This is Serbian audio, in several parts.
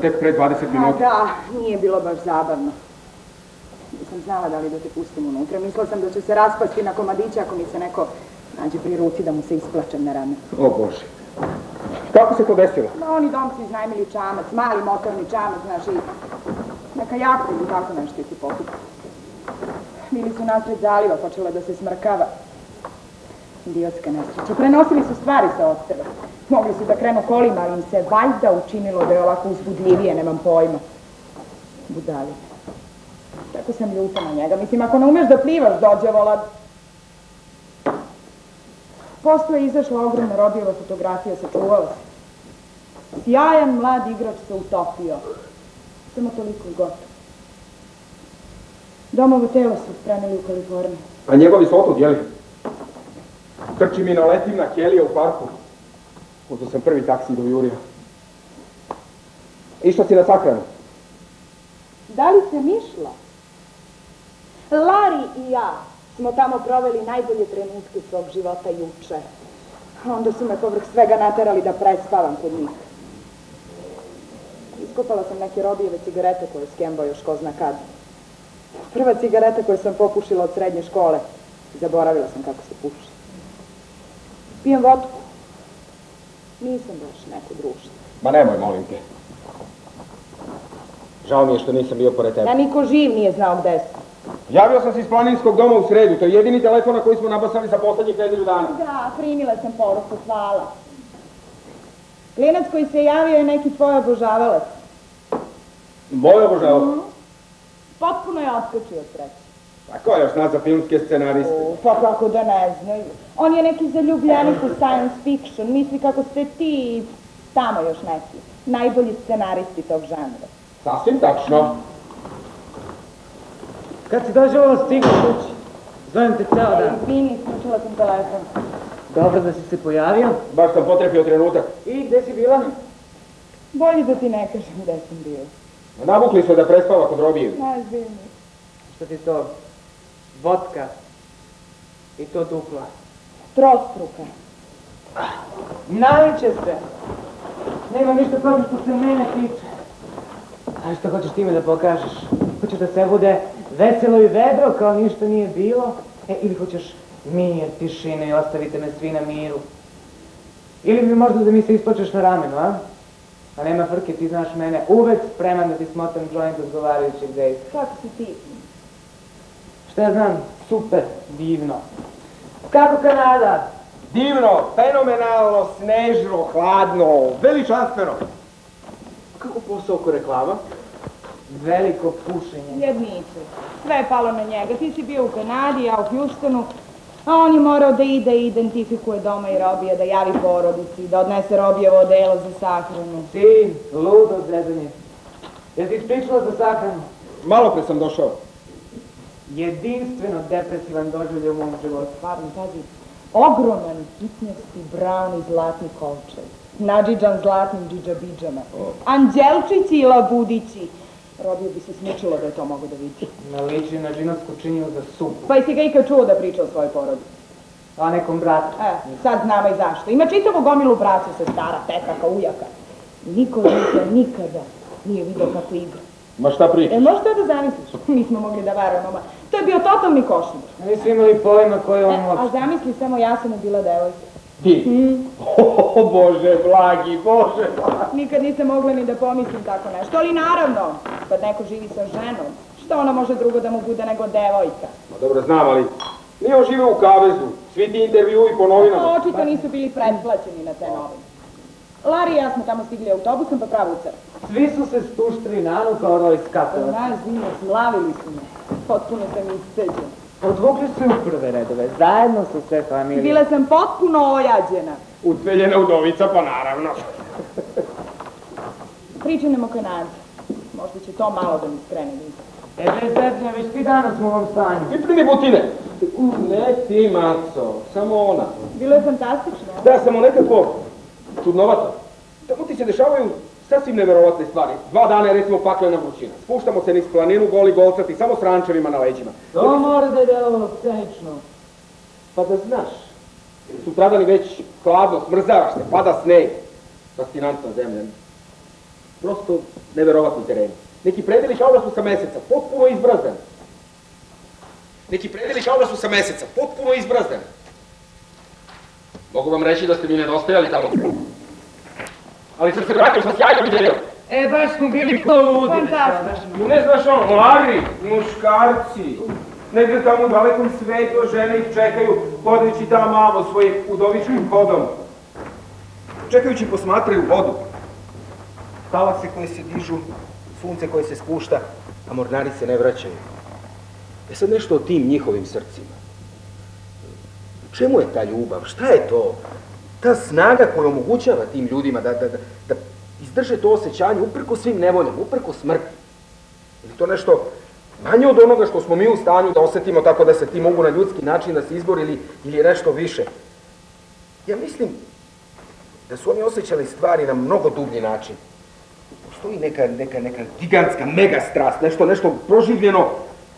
Tek pre 20 minuta. Da, nije bilo baš zabavno. Nisam znala da li da te pustim unutra. Mislila sam da će se raspasti na komadiće ako mi se neko nađe pri ruci da mu se isplačem na rame. O Bože. Kako se to desilo? Oni dom su iznajmili čamac, mali motorni čamac, znaš, i neka jahta ili tako nešto ti pokupa. Bili su nasred zaliva, počela da se smrkava. Idiotska nesreća. Prenosili su stvari sa ostrva. Mogli su da krenu kolima, ali im se valjda učinilo da je ovako uzbudljivije, nemam pojma. Budali. Tako sam ljuta na njega. Mislim, ako ne umeš da plivaš, dođevola... Posle je izašla ogromna Robijeva fotografija, sačuvala se. Sjajan mlad igrač se utopio. Samo toliko i gotovo. Domovo telo su spremili u Kaliforniji. A njegovi su otud, jeli? Trčim i naletim na Kelija u parku. Uzeo sam prvi taksi do Jurija. Išla si na sahranu? Da li sam išla? Lari i ja smo tamo proveli najbolje trenutke svog života juče. Onda su me povrh svega naterali da prespavam kod njih. Iskopala sam neke Robijeve cigarete koje je skembao još ko zna kad. Prva cigareta koju sam popušila od srednje škole. Zaboravila sam kako se puši. Pijem vodku. Nisam baš neko društvo. Ma nemoj, molim te. Žao mi je što nisam bio pored tebe. Ja niko živ nije znao gde sam. Javio sam se iz planinskog doma u sredu. To je jedini telefon na koji smo nabasali za poslednjih nedelju dana. Da, primila sam poruku, hvala. Klinac koji se javio je neki tvoj obožavalac. Moj obožavalac? Potpuno je otskočio od sreće. A ko je još nas za filmske scenariste? Pa kako da ne znaju. On je neki zaljubljenik u science fiction. Misli kako ste ti i tamo još neki. Najbolji scenaristi tog žanra. Sasvim tačno. Kad si dođe stigla kući? Zovem te ceo dan. Izvini, slučila sam telefon. Dobro da si se pojavio. Baš sam potrepio trenutak. I gde si bila? Bolje da ti ne kažem gde sam bila. Navukli su da prespava kod Robijevi. Nazivni. Što ti to? Vodka. I to dupla. Trostruka. Naviće se. Nema ništa protiv što se mene tiče. A što hoćeš time da pokažeš? Hoćeš da se bude veselo i vedro kao ništa nije bilo? Ili hoćeš mir, tišine i ostavite me svi na miru? Ili bi možda da mi se isplačeš na ramenu, a? A nema frke, ti znaš mene, uvek spreman da ti smotam joint odgovarajućeg dejstva. Kako si ti? Šta ja znam? Super, divno. Kako Kanada? Divno, fenomenalno, snežno, hladno, veličanstveno. A kako posao oko reklama? Veliko pušenje. Jednice. Sve je palo na njega. Ti si bio u Kanadi, ja u Houstonu, a on je morao da ide i identifikuje doma i Robija, da javi porodici, da odnese Robijevo odelo za sahranu. Ti, ludo zezanje. Jesi ti ispričala za sahranu? Malo pre sam došao. Jedinstveno depresivan doživlje u mom životu. Stvarno, pazi, ogroman hitnjasti brown i zlatni kovčeg. Nadžiđan zlatnim džidžabidžama. Anđelčići i labudići. Robio bi se smučilo da je to mogo da vidi. Naliči na džinovsku činiju za sup. Pa jesi ga ikad čuo da priča o svojoj porodici? A nekom bratu. Sad znamo i zašto. Ima čitavu gomilu braću, sestara, tetaka, ujaka. Niko žita nikada nije vidio kako igra. Ma šta pričaš? Možeš to da zamisliš? Nismo mogli da verujemo, ma. To je bio totalni košmar. Nisu imali pojma koje on uopšte. A zamisli samo, ja sam mu bila devojka. Ti? O, Bože, blagi, Bože, blagi. Nikad nisam mogla ni da pomislim tako nešto, ali naravno, kad neko živi sa ženom, što ona može drugo da mu bude nego devojka? Ma dobro, znam, ali Nije on žive u kavezu, svi ti intervjui po novinama. Očito nisu bili pretplaćeni na te novine. Lari i ja smo tamo stigli autobusom pa pravo u crkvu. Svi su se stuštri na nu kao roj skapela. Nas zime, smlavili su me. Potpuno sam isceđena. Odvukli su u prve redove, zajedno su sve familije. Bila sam potpuno ojađena. Utveljena udovica, pa naravno. Pričam nam o Kanadi. Možda će to malo da mi skrene vizu. Bez zebnja, već ti danas u ovom stanju. Pripremi butine. Ne ti, Maco, samo ona. Bilo je fantastično. Da, samo nekako čudnovato. Tamo ti se dešavaju sasvim neverovatne stvari. 2 dana je recimo paklena vrućina. Spuštamo se niz planinu, goli golcati, samo s rančevima na leđima. To mora da je delovalo scenično. Pa da znaš, sutradan je već hladno, smrzavaš se, pada sneg. Fascinantna zemlja. Prosto neverovatni tereni. Neki predeli kao da su sa meseca, potpuno izbrazdani. Neki predeli kao da su sa meseca, potpuno izbrazdani. Mogu vam reći da ste mi nedostajali tamo. Ali sam se vratio, sam sjajno vidio. Baš smo bili to ludi. Fantastično. Ne znaš ono, mladi, muškarci. Negde tamo u dalekom svetu žene ih čekaju, hodajući tamo svojim udovičnim hodom. Čekajući posmatraju vodu. Talase koje se dižu, sunce koje se spušta, a mornari se ne vraćaju. Sad nešto o tim njihovim srcima. U čemu je ta ljubav? Šta je to? Ta snaga koja omogućava tim ljudima da izdrže to osjećanje uprko svim nevoljama, uprko smrti. Ili to nešto manje od onoga što smo mi u stanju da osetimo tako da se ti mogu na ljudski način da se izbori ili je nešto više. Ja mislim da su oni osjećali stvari na mnogo dublji način. Postoji neka gigantska mega strast, nešto proživljeno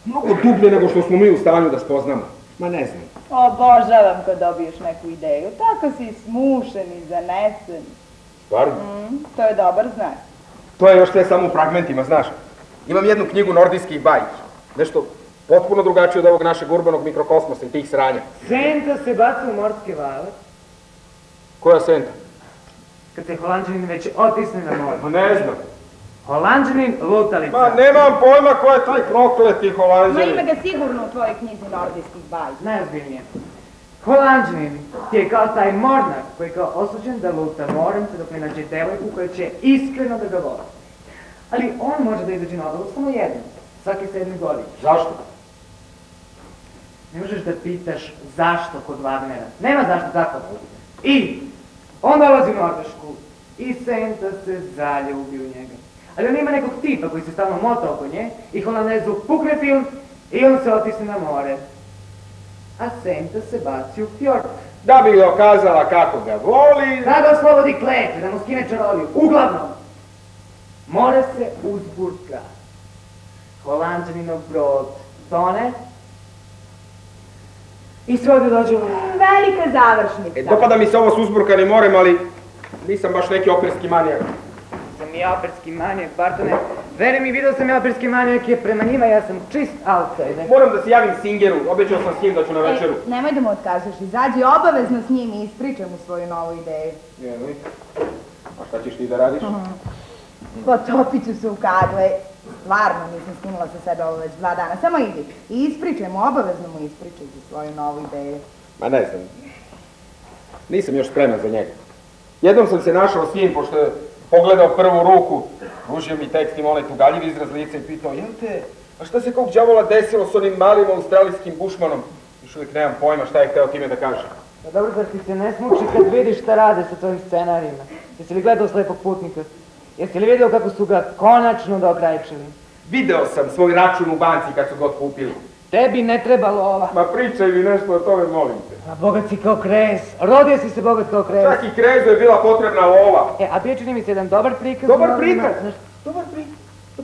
mnogo dublje nego što smo mi u stanju da spoznamo. Ma ne znam. Obožavam kad dobiješ neku ideju. Tako si smušen i zanesen. Stvarno? To je dobar znak. To je još sve samo u fragmentima, znaš. Imam jednu knjigu nordijskih bajki. Nešto potpuno drugačije od ovog našeg urbanog mikrokosmosa i tih sranja. Senta se baca u morske vale. Koja senta? Kad se Holandžanin već otisne na more. Ma ne znam. Holandžanin lutalica. Ma nemam pojma ko je taj prokleti Ma Holandžanin. ima ga sigurno u tvojoj knjizi nordijskih bajki. Najozbiljnije. Holandžanin ti je kao taj mornar koji je kao osuđen da luta morem se dok ne nađe devojku koja će iskreno da ga voli. Ali on može da izađe na obalu samo jednom, svake 7 godine. Zašto? Ne možeš da pitaš zašto kod Wagnera. Nema zašto tako. I on dolazi u Norvešku i Senta se zaljubi u njega. Ali on ima nekog tipa koji se stalno mota oko nje i Holandezu pukne film i on se otisne na more. A Senta se baci u fjord. Da bi ga okazala kako ga voli. Da ga oslobodi kletve, da mu skine čaroliju. Uglavnom, more se uzburka. Holandžaninov brod tone i sve ovdje dođe u... Velika završnica. Dopada mi se ovo s uzburkanim morem, ali nisam baš neki operski manijak. Sam i operski manijak, Bartone. Veri mi, vidio sam i operski manijak, je prema njima, ja sam čist outsider. Moram da se javim Singeru, obećao sam s njim da ću na večeru. Nemoj da mu otkažeš, izađi obavezno s njim i ispričaj mu svoju novu ideju. Jeli? A šta ćeš ti da radiš? Potopit ću se u kadle. Stvarno nisam skinula sa sebe ovo već 2 dana. Samo idi i ispričaj mu, obavezno mu ispričaj za svoju novu ideju. Ma ne znam. Nisam još spreman za njega. Jednom sam se našao s njim, pošto je pogledao prvu ruku, ružio mi tekst, ima onaj tugaljiv izraz lica i pitao, jel te, a šta se kog đavola desilo s onim malim australijskim bušmanom? Još uvijek nemam pojma šta je hteo time da kaže. Pa dobro, zar ti se ne smuči kad vidiš šta rade sa tvojim scenarijima? Jesi li gledao Slepog putnika? Jesi li vidio kako su ga konačno dokrajčili? Video sam svoj račun u banci kad su ga otkupili. Tebi ne treba lova. Ma pričaj mi nešto o tome, molim te. A bogat si kao Krez. Rodio si se bogat kao Krez. Čak i Krezu je bila potrebna lova. A bio čini mi se jedan dobar prikaz. Dobar prikaz? Dobar prikaz?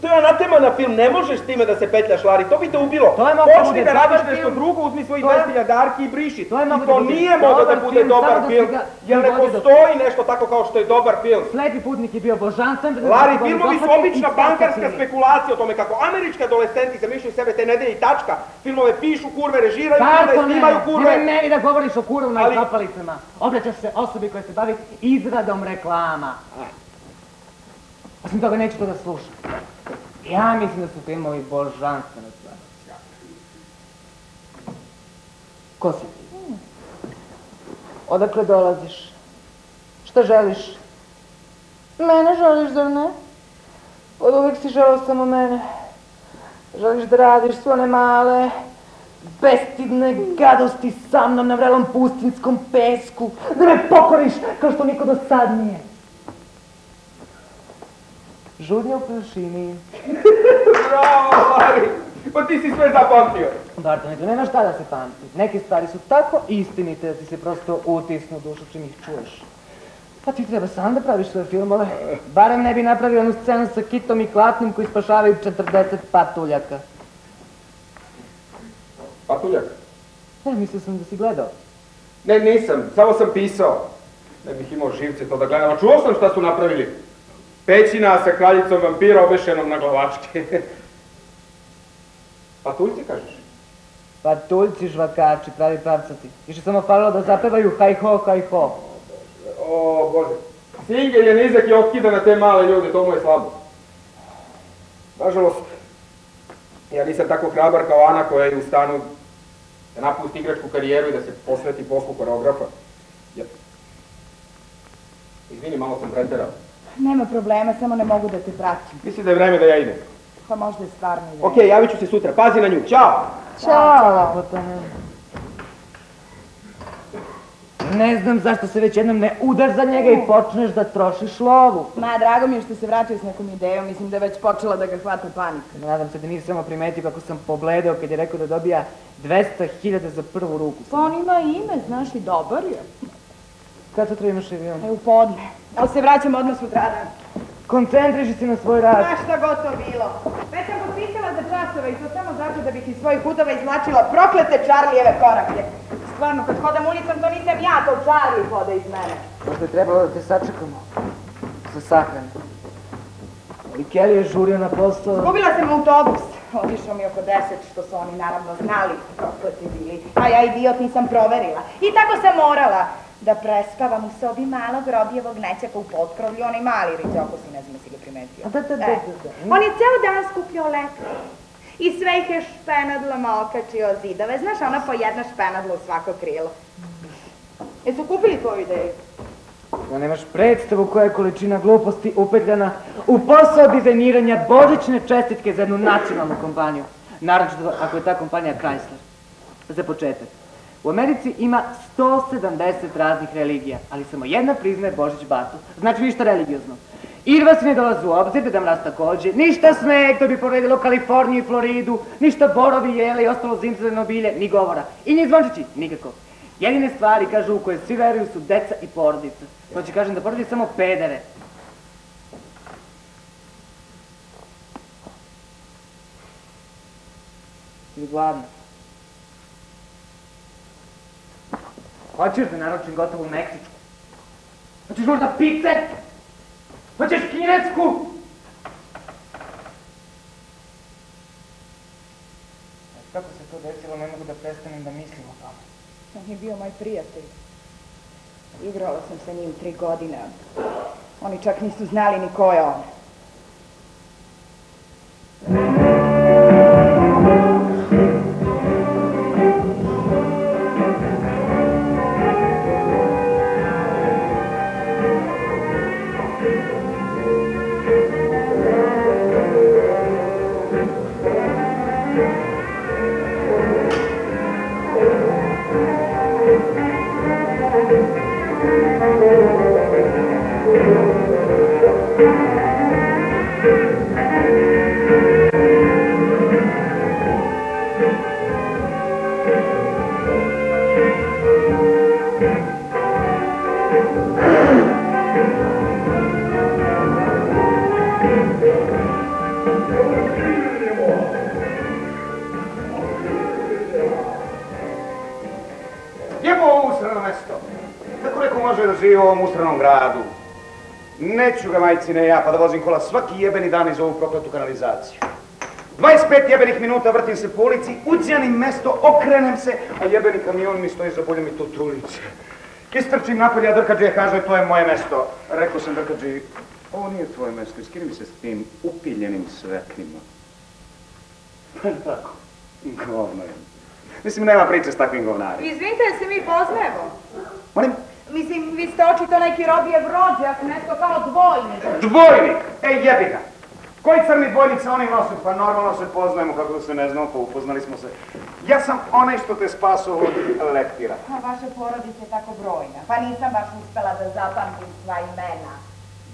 To je anatema na film, ne možeš time da se petljaš, Lari, to bi te ubilo. Počni da radiš nešto drugo, uzmi svojih 200 darki i briši. To nije moglo da bude dobar film, jer ne postoji nešto tako kao što je dobar film. Slepi putnik je bio božanstven. Lari, filmovi su obična bankarska spekulacija o tome kako američki adolescenti zamišljaju sebe te nedelje i tačka. Filmove pišu kurve, režiraju kurve, snimaju kurve. Nemoj meni da govoriš o kurvama i kapalicama. Obraćaš se osobi koja se bavi izradom reklama. Osim toga neću to da slušam. Ja mislim da su filmovi božanstvene stvari. Ko si ti? Odakle dolaziš? Šta želiš? Mene želiš, zar ne? Od uvijek si želeo samo mene. Želiš da radiš sve one male, bestidne gadosti sa mnom na vrelom pustinskom pesku. Da me pokoriš kao što niko do sad nije. Žudnja u prašini. Bravo, Mari! Pa ti si sve zapamtio. Bartone, tu nema šta da se pamti. Neke stvari su tako istinite da ti se prosto utisnu dušu čim ih čuješ. Pa ti treba sam da praviš svoje filmove. Barem ne bi napravio onu scenu sa Kitom i Klatnim koji spašavaju 40 patuljaka. Patuljak? Ne, mislio sam da si gledao. Ne, nisam. Samo sam pisao. Ne bih imao živce to da gledam. A čuo sam šta su napravili. Pećina sa kraljicom vampira obešenom na glavačke. Patuljci, kažeš? Patuljci, žvakači, pravi pravcati. Više samo falilo da zapevaju haj ho, haj ho. O, Bože. Singel je nizak i otkida na te male ljude, to mu je slabo. Nažalost, ja nisam tako hrabar kao Ana koja je u stanu da napusti igračku karijeru i da se posveti poslu koreografa. Izvini, malo sam preterao. Nema problema, samo ne mogu da te pratim. Mislim da je vreme da ja idem. Pa možda je stvarno i vreme. Okej, javit ću se sutra. Pazi na nju. Ćao! Ćao, lapotane. Ne znam zašto se već jednom ne udar za njega i počneš da trošiš lovu. Ma, drago mi je što se vratio s nekom idejom, mislim da je već počela da ga hvata panika. Nadam se da nisi samo primetio kako sam pobledeo kad je rekao da dobija 200.000 za prvu ruku. Pa on ima ime, znaš, i dobar je. Kad sutra imaš avion? U podne. Ali se vraćam odmah sutradan. Koncentriši se na svoj rad. Ma šta god to bilo. Već sam potpisala za časove i to samo zato da bih iz svojih udova izvlačila proklete Charlijeve korake. Stvarno, kad hodam ulicom, to nisam ja, to Charlie hoda iz mene. Možda je trebalo da te sačekamo. Za sahranu. Ali Kelly je žurio na posao. Zgubila sam autobus. Otišao mi oko 10, što su oni naravno znali prokleti bili. A ja idiot nisam proverila. I tako sam morala da prespavam u sobi malog Robijevog nećaka u potkrovlju, onaj mali riđoko si, ne znam si ga primetio. Da. On je ceo dan skupljao lekve. I sve ih je špenadlama okačio zidove. Znaš, ona po jedna špenadla u svako krilo. Jesu kupili tvoju ideju? Da nemaš predstavu koja je količina gluposti upetljana u posao dizajniranja božićne čestitke za jednu nacionalnu kompaniju. Naročito ako je ta kompanija Chrysler. Za početak. U Americi ima 170 raznih religija, ali samo jedna priznaje Božić batu. Znači ništa religiozno. Irva se ne dolazi u obzir, Deda Mraz takođe, ništa sneg, to bi poredilo Kaliforniju i Floridu, ništa borovi, jele i ostalo zimzreno bilje, ni govora. I ni zvončići, nikako. Jedine stvari, kažu, u koje svi veruju su deca i porodica. To će kažem da porodi samo pedere. Ili gladno. Hoćeš da naručim gotovu meksičku? Hoćeš možda pice? Hoćeš kinesku? Kako se to desilo, ne mogu da prestanem da mislim o tome. On je bio moj prijatelj. Igrala sam sa njim 3 godine. Oni čak nisu znali ni ko je on. živi u ovom usranom gradu. Neću ga, majcine, ja, pa da vozim kola svaki jebeni dan iz ovu prokletu kanalizaciju. 25 jebenih minuta vrtim se po ulici, uđanim mesto, okrenem se, a jebeni kamion mi stoji za bolje mi to trulice. Istrčim napolje, a Drkađe kaže, to je moje mesto. Rekao sam Drkađe, ovo nije tvoje mesto, iskini mi se s tim upiljenim svetlima. Pa tako, govno je. Mislim, nema priče s takvim govnarima. Izvinite, se mi poznajemo. Molim? Mislim, vi ste očito neki Robijev rođak, nešto kao dvojnik. Dvojnik! Ej, jebi ga! Koji crni dvojnik se oni nose? Pa normalno se poznajemo, kako se ne znamo, pa upoznali smo se. Ja sam onaj što te spaso od leptira. A vaša porodica je tako brojna, pa nisam baš uspela da zapamtim sva imena.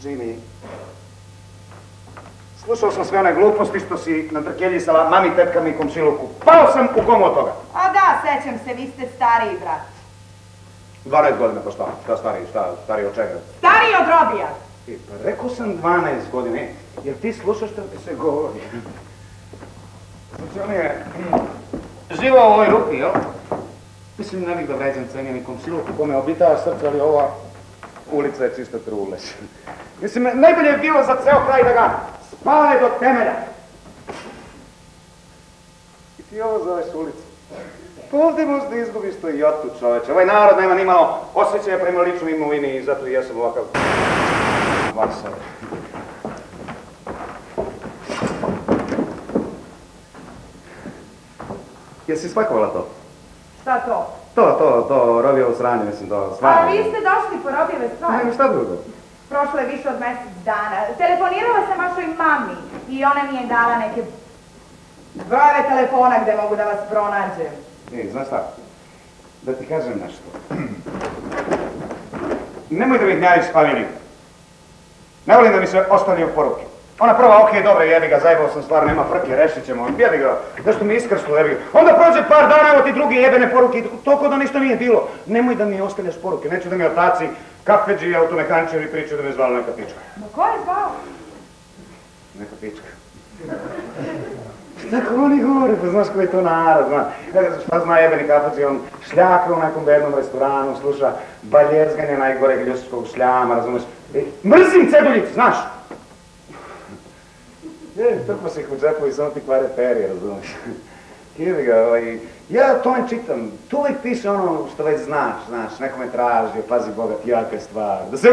Jimmy, slušao sam sve one gluposti što si nadrkeljisala mami, tetkama i komšiluku. Pao sam u komu od toga. A da, sećam se, vi ste stariji brat. 12 godina, pa šta? Šta stariji od čega? Stariji od Robija! Pa rekao sam 12 godine, jer ti slušaš što ti se govori. Znači, on je živao u ovoj rupi, jel? Mislim, ne bih da vređam cenje ni komšiluku kome obitava srce, ali ova ulica je čista trulež. Mislim, najbolje je bilo za ceo kraj da ga spale do temelja. I ti ovo zoveš ulicu. Pa ovdje možda izgubiš to i jotu, čoveče. Ovaj narod nema ni malo osjećaja prema ličnoj imovini i zato i ja sam ovakav vasar. Jesi spakovala to? Šta to? To, Robijevo sranje, mislim, to stvarno. A vi ste došli po Robijeve stvari? Ne, šta drugo? Prošlo je više od mjesec dana. Telefonirala sam vašoj mami i ona mi je dala neke brojeve telefona gdje mogu da vas pronađem. Znaš šta? Da ti kažem nešto. Nemoj da mi gnjaviš s Pavinim. Ne volim da mi se ostavljaju poruke. Ona prva, okej, dobro, jebi ga, zajebao sam stvar, nema frke, rešit ćemo. Jebi ga, zašto mi iskrslo, jebi ga. Onda prođe par dana, evo ti drugi jebene poruke, toliko da ništa nije bilo. Nemoj da mi ostavljaš poruke, neću da mi otaci, kafeđi, automehaničari pričaju da me zvala neka pička. Ma ko je zvao? Neka pička. Tako oni govore, pa znaš koji je to narod, znaš. Šta zna jebeni kafađi, on šljaka u nekom bednom restoranu, sluša baljezganje najgoreg ljudskog šljama, razumeš. Mrzim ceduljicu, znaš. Trpa se ih u džepu i samo ti kvare perje, razumeš. Jebi ga, ja to ne čitam, tu uvijek piše ono što već znaš, neko me tražio, pazi Boga, ti jaka je stvar. Da se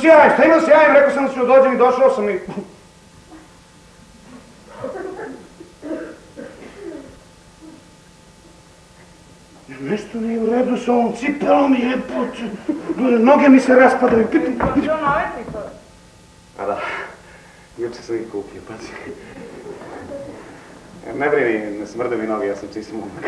javim, šta ima da se javim, rekao sam da ću dođem i došao sam i... Nešto nije u redu s ovom cipelom, jebote. Noge mi se raspadaju. Hoću nove cipele? A da, juče sam ih kupio, pazi. Ne brini, ne smrde mi noge, ja sam čist momak.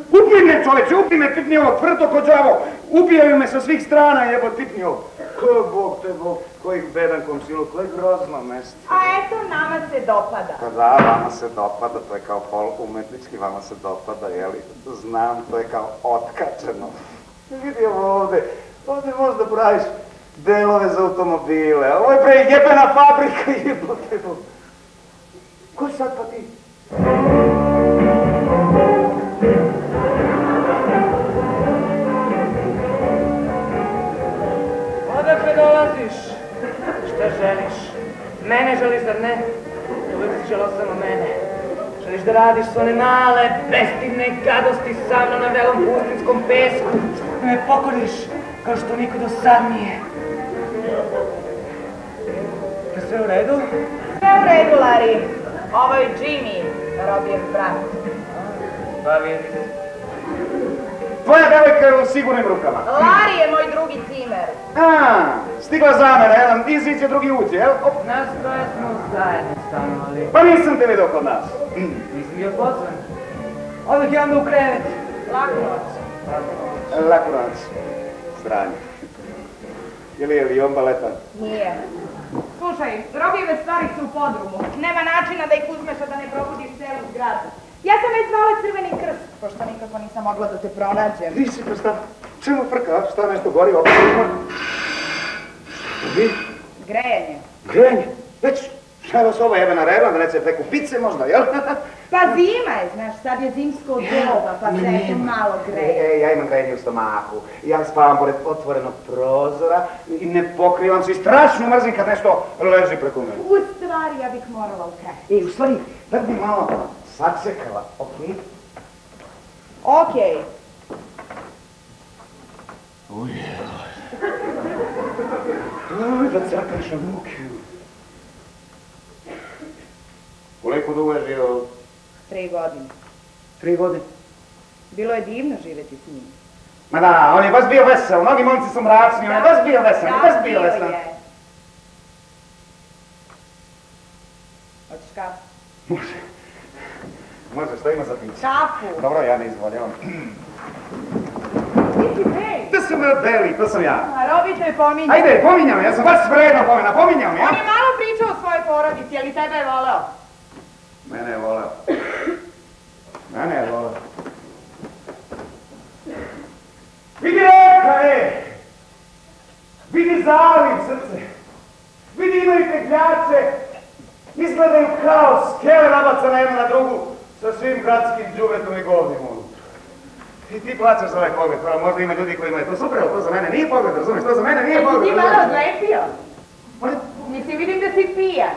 Ubij me, čoveče, ubij me, pipni ovo, tvrdo ko đavo. Ubijaju me sa svih strana, jebot, pipni ovo. Ko Bog, to je Bog, koji bedan komšilu, koje grozno mesto. A eto, nama se dopada. Pa da, vama se dopada, to je kao pol umetnički, vama se dopada, jeli? Znam, to je kao otkačeno. Vidi ovo ovdje možda praviš delove za automobile, ovo je pre jebena fabrika, jebote. Ko sad pa ti? Odakle dolaziš? Šta želiš? Mene želiš, zar ne? Uvijek si želao samo mene. Želiš da radiš s one male, bestivne gadosti sa mnom na velom pustinskom pesku. Da me pokoriš, kao što niko do sad nije. Je sve u redu? Sve u redu, Larry. Ovo je Jimmy, Robijev brat. Pa vidi. Tvoja devojka je u sigurnim rukama. Larry je moj drugi cimer. Stigla zamena, jedan iziđe, drugi uđe, jel? Nas troje smo zajedno stanovali. Pa nisam te vidio kod nas. Nisam bio pozvan. Odmah je onda u krevet. Laku noć. Laku noć. Sranje. Je li on baletan? Nije. Slušaj, Robijeve stvari su u podrumu. Nema načina da ih uzmeš, a da ne probudiš celu zgradu. Ja sam već zvala Crveni krst, pošto nikako nisam mogla da te pronađem. Nisi, pa šta? Čemu frka? Šta nešto gori? Vi? Grejanje. Grejanje? Već? Šta je vas ova jebena regla, da neće peku pice možda, jel? Pa zima je, znaš, sad je zimsko doba, pa se eto malo greje. Ja imam grejanje u stomaku. Ja spavam pored otvorenog prozora i ne pokrivam se i strašno mrzim kad nešto leži preko mene. U stvari, ja bih morala ukrati. U stvari, da bi malo sačekala, okej? Okej. Oj, da crkaš ruke. Koliko dugo je živio? 3 godine. 3 godine. Bilo je divno živjeti s njim. Ma da, on je baš bio vesel, mnogi momci su mračni, on je baš bio vesel, baš bio vesel. Hoćeš kafu? Može, što ima za piće? Kafu! Dobro, ja ne izvoljavam. Ti si Bej! To su me Beli, to sam ja. A Robi te pominja. Ajde, pominjam, ja sam baš vredno pominjam, ja? On je malo pričao o svojoj porodici, ali tebe je voleo. Mene je voleo. Mene je voleo. Vidi reka, vidi zaliv, srce. Vidi imaju tegljače. Izgledaju kao skele nabacane jedna na drugu sa svim gradskim džubretom i govnim unutra. I ti plaćaš za ovaj pogled, možda ima ljudi koji imaju to super, ali to za mene nije pogled, razumiješ, to za mene nije pogled. Ti malo odlepio. Nisi vidim da si pijan,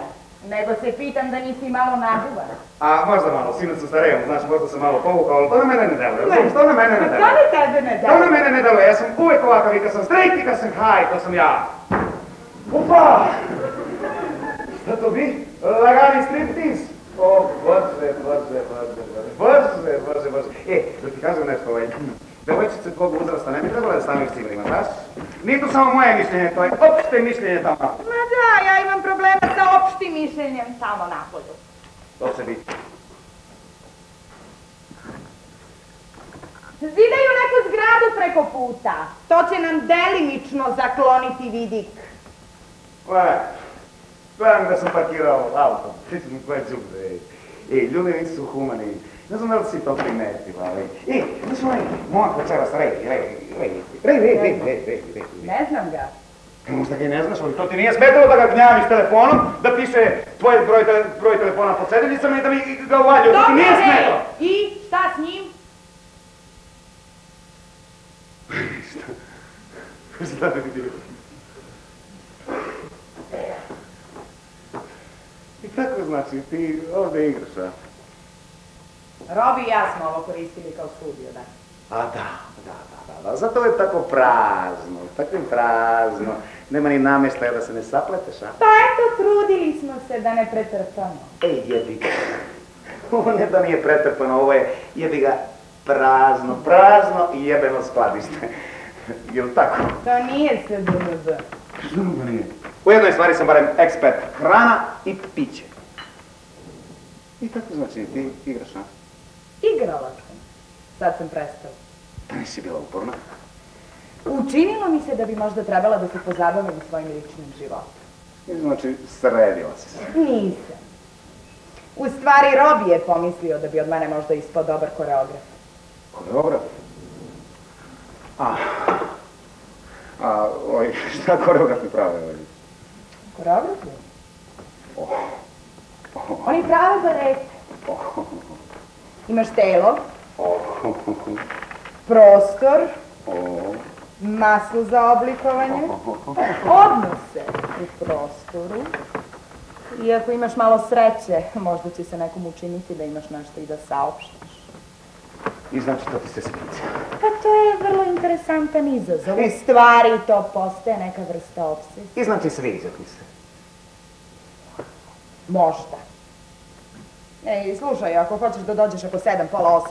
nego se pitam da nisi malo naduvan. A možda malo, sinoć sam starejem, znači možda sam malo povukao, ali to na mene ne deluje, razumiješ, to na mene ne deluje. To na tebe ne deluje. To na mene ne deluje, ja sam uvijek ovakav i kad sam straight i kad sam high, to sam ja. Upa! Šta to bi? Lagani striptease? O, Bože. Da ti kažem nešto, devojčice tvog uzrasta ne bi trebala da staneš s civilima, znaš? Nije to samo moje mišljenje, to je opšte mišljenje tamo. Ma da, ja imam problema sa opštim mišljenjem tamo napolju. To će biti. Zidaju neku zgradu preko puta. To će nam delimično zakloniti vidik. Gledam da sam parkirao auto. Koje džubre. Ljudi nisu humani. Ne znam da li si to primetila, ali... Znaš onaj momak večeras, Rej. Ne znam ga. Možda ga i ne znaš, ali to ti nije smetalo da ga gnjaviš telefonom, da piše tvoj broj telefona pod sedeljicama i da mi ga uvaljaju. To ti nije smetalo. I šta s njim? Šta da vidim? I kako znači, ti ovdje igraš, a? Robi i ja smo ovo koristili kao studio, da. A da, zato je tako prazno, nema ni namještaja da se ne sapleteš, a? Pa eto, trudili smo se da ne pretrpamo. Ej, jebi ga, ovo ne da nije pretrpano, ovo je, jebi ga, prazno i jebeno skladište. Jel tako? To nije sve DNB. Što ga nije? U jednoj stvari sam barem ekspert, hrana i piće. I tako znači, ti igraš, a? Igrala sam. Sad sam prestala. Da nisi bila uporna? Učinilo mi se da bi možda trebala da se pozabavim svojim ličnim životom. I znači, sredila si se. Nisam. U stvari, Robi je pomislio da bi od mene možda ispao dobar koreograf. Koreograf? Šta koreografi prave? Koreografi? Oni prave balete. Imaš telo, prostor, masu za oblikovanje, odnose u prostoru. I ako imaš malo sreće, možda će se nekom učiniti da imaš nešto i da saopštiš. I znači to ti se sviđa? Pa to je vrlo interesantan izazov. U stvari to postaje neka vrsta obsesije. I znači sviđa ti se? Možda. Ej, slušaj, ako hoćeš da dođeš oko 7, pola 8,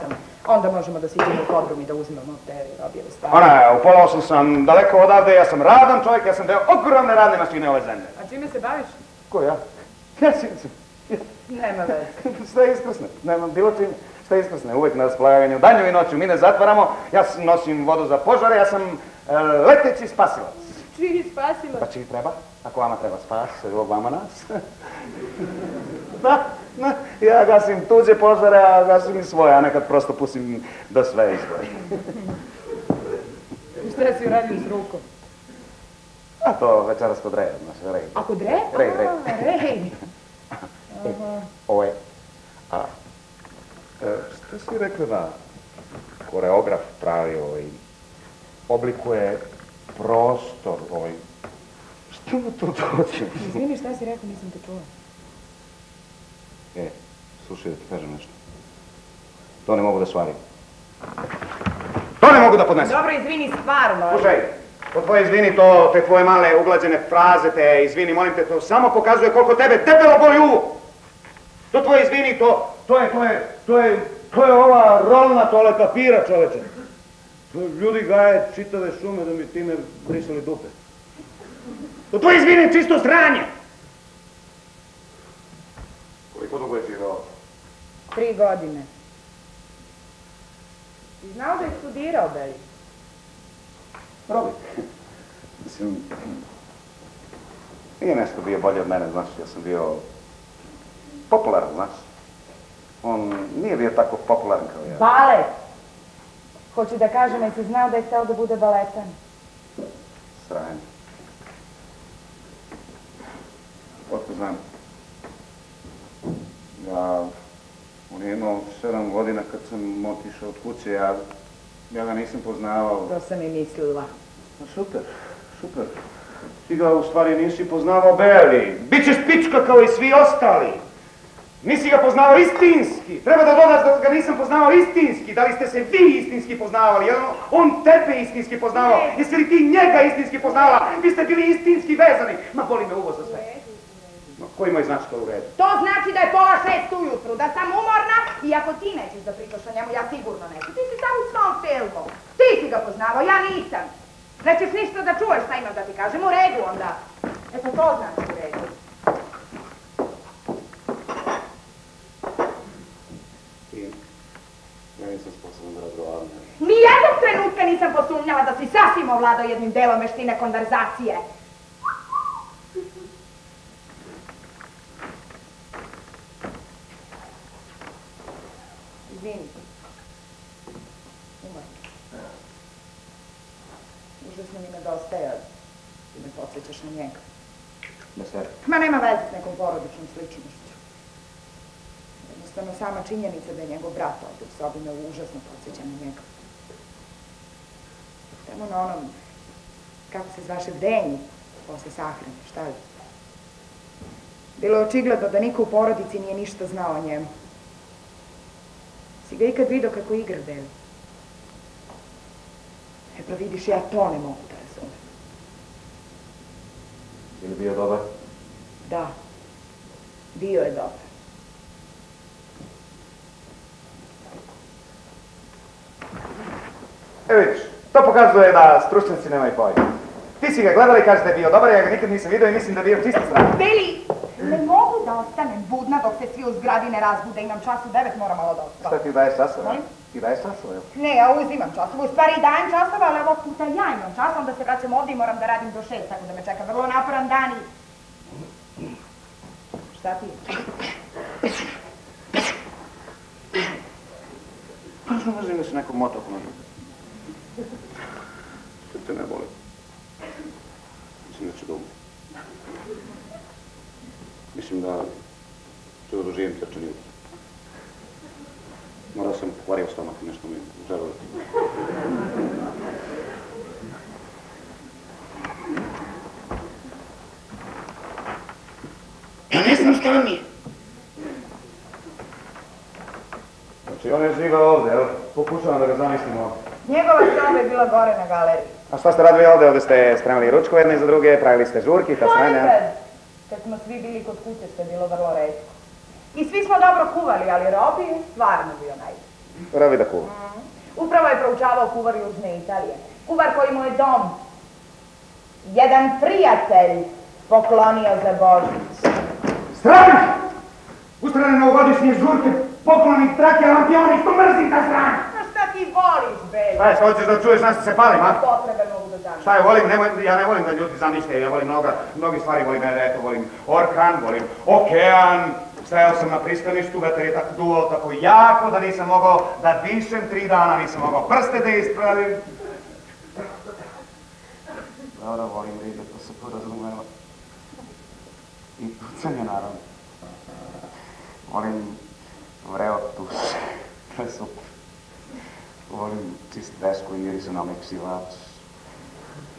onda možemo da siđemo u podrum i da uzmemo te Robijeve stvari. U pola 8 sam daleko odavde, ja sam radan čovjek, ja sam deo ogromne radne mašine ove zemlje. A čime se baviš? Ko ja? Ja si... Nema veze. Šta iskrsne? Nemam bilo čim. Šta iskrsne? Uvijek na raspolaganju danju i noću. Mi ne zatvaramo, ja nosim vodu za požare, ja sam leteći spasilac. Čiji spasilac? Pa čiji treba? Ako vama treba spas, evo vama nas. Da, ja gasim tuđe požare, a gasim i svoje, a nekad prosto pustim da sve izgori. Šta si uradio s rukom? A to večeras kod Reja, znaš, Rej. A kod Rej? Rej. Rej. Ovo je, što si rekla da koreograf pravi oblikuje prostor, što mu to dođe? Izvini, šta si rekao, nisam te čula. Slušaj da ti kažem nešto. To ne mogu da svarim. To ne mogu da podnesem. Dobro, izvini, stvarno. Slušaj, to tvoje izvini, te tvoje male uglađene fraze, te izvini, molim te, to samo pokazuje koliko tebe debelo boli uvo. To tvoje izvini, to To je ova rolna toalet papira, čoveče. Ljudi gaje čitave šume da mi time brisali dupe. To je, izvini, čisto sranje! Koliko dugo je živao? 3 godine. Ti znao da je studirao, Beli? Robi. Mislim, nije nešto bio bolje od mene, znaš, ja sam bio popularan, znaš. On nije bio tako popularan kao ja. Balet! Hoću da kažem, jesi znao da je hteo da bude baletan? Sranje. Otko znam. On je imao 7 godina kad sam otišao od kuće, ja ga nisam poznavao. To sam i mislila. Super. Ti ga u stvari nisi poznavao, Beli. Bićeš pička kao i svi ostali. Nisi ga poznavao istinski. Treba da dodaš da ga nisam poznavao istinski. Da li ste se vi istinski poznavali? Je on tebe istinski poznavao? Jesi li ti njega istinski poznavala? Vi ste bili istinski vezani. Ma boli me uvo za sve. Koji moj znači to u redu? To znači da je 5:30 ujutru, da sam umorna i ako ti nećeš da pričaš o njemu, ja sigurno neću. Ti si samo u svom filmu. Ti si ga poznavao, ja nisam. Nećeš ništa da čuješ šta imam da ti kažem, u redu onda. Eto to znači u redu. Ja nisam sposoban da razgovaram. Nijednog trenutka nisam posumnjala da si sasvim ovladao jednim delom veštine konverzacije. Izvini. Umor. Užasno mi nedostaje, ti me podsjećaš na njega. Da se... Ma nema veze s nekom porodičnom sličnošću. Jednostavno sama činjenica da je njegov brat ovdje u sobi me užasno podsjeća na njega. Tamo na onom, kako se zvaše, vrenju posle sahrane, šta li? Bilo je očigledno da niko u porodici nije ništa znao o njemu. Si ga ikad vidio kako igra, Beli? E pa vidiš, ja to ne mogu da razumem. Je li bio dobar? Da, bio je dobar. Evo vidiš, to pokazuje da stručnjaci nemaju pojma. Ti si ga gledala i kažeš da je bio dobar, ja ga nikad nisam vidio i mislim da je bio čisto sranje. Beli, ne mogu da ostanem budna dok se svi u zgradi ne razbude. Imam čas u 9, moram malo da ospavam. Šta ti daješ časova? Molim? Ti daješ časova, jel? Ne, ja uzimam časova. U stvari dajem časova, ali ovog puta ja imam čas, onda se vraćam ovdje i moram da radim do 6, tako da me čeka vrlo naporan dan i... Šta ti? Pa što mrzim da se nekom motoku na drugu. Srce me boli. Mislim da ću da umre. Mislim da ću da doživim srčani udar. Morao sam pokvario stomak i nešto mi želeo da ti. Ja ne znam šta mi je. Znači, on je živao ovdje, jel? Pokušavam da ga zamislim ovdje. Njegova soba je bila gore na galeriji. A šta ste radili ovdje? Ovdje ste spremali ručkove jedne za druge, pravili ste žurki, ta sranja? Kad smo svi bili kod kuće, što je bilo vrlo retko. I svi smo dobro kuvali, ali Robi je stvarno bio najbolji. Robi da kuva. Upravo je proučavao kuvar Južne Italije. Kuvar koji mu je dom jedan prijatelj poklonio za Božić. Sranje! Ustrane novogodišnje žurke, pokloni trake, lampioni, što mrzim ta sranja! A šta ti voliš, Beli? Šta je, što hoćeš da čuješ na što se palim, a? Potrebe mogu da zamišljam. Šta je, volim, ja ne volim da ljudi zamišljaju, ja volim mnogi stvari, volim, eto, volim orkan, volim okean, stajao sam na pristaništu, vetar je tako duvao, tako jako da nisam mogao da dišem 3 dana, nisam mogao prste da ispravim. Dobro, volim ribe, to se porazumeva. I pucanje, naravno. Volim vreo tuš, to je super. Volim čist desku i mirisu na meksivač.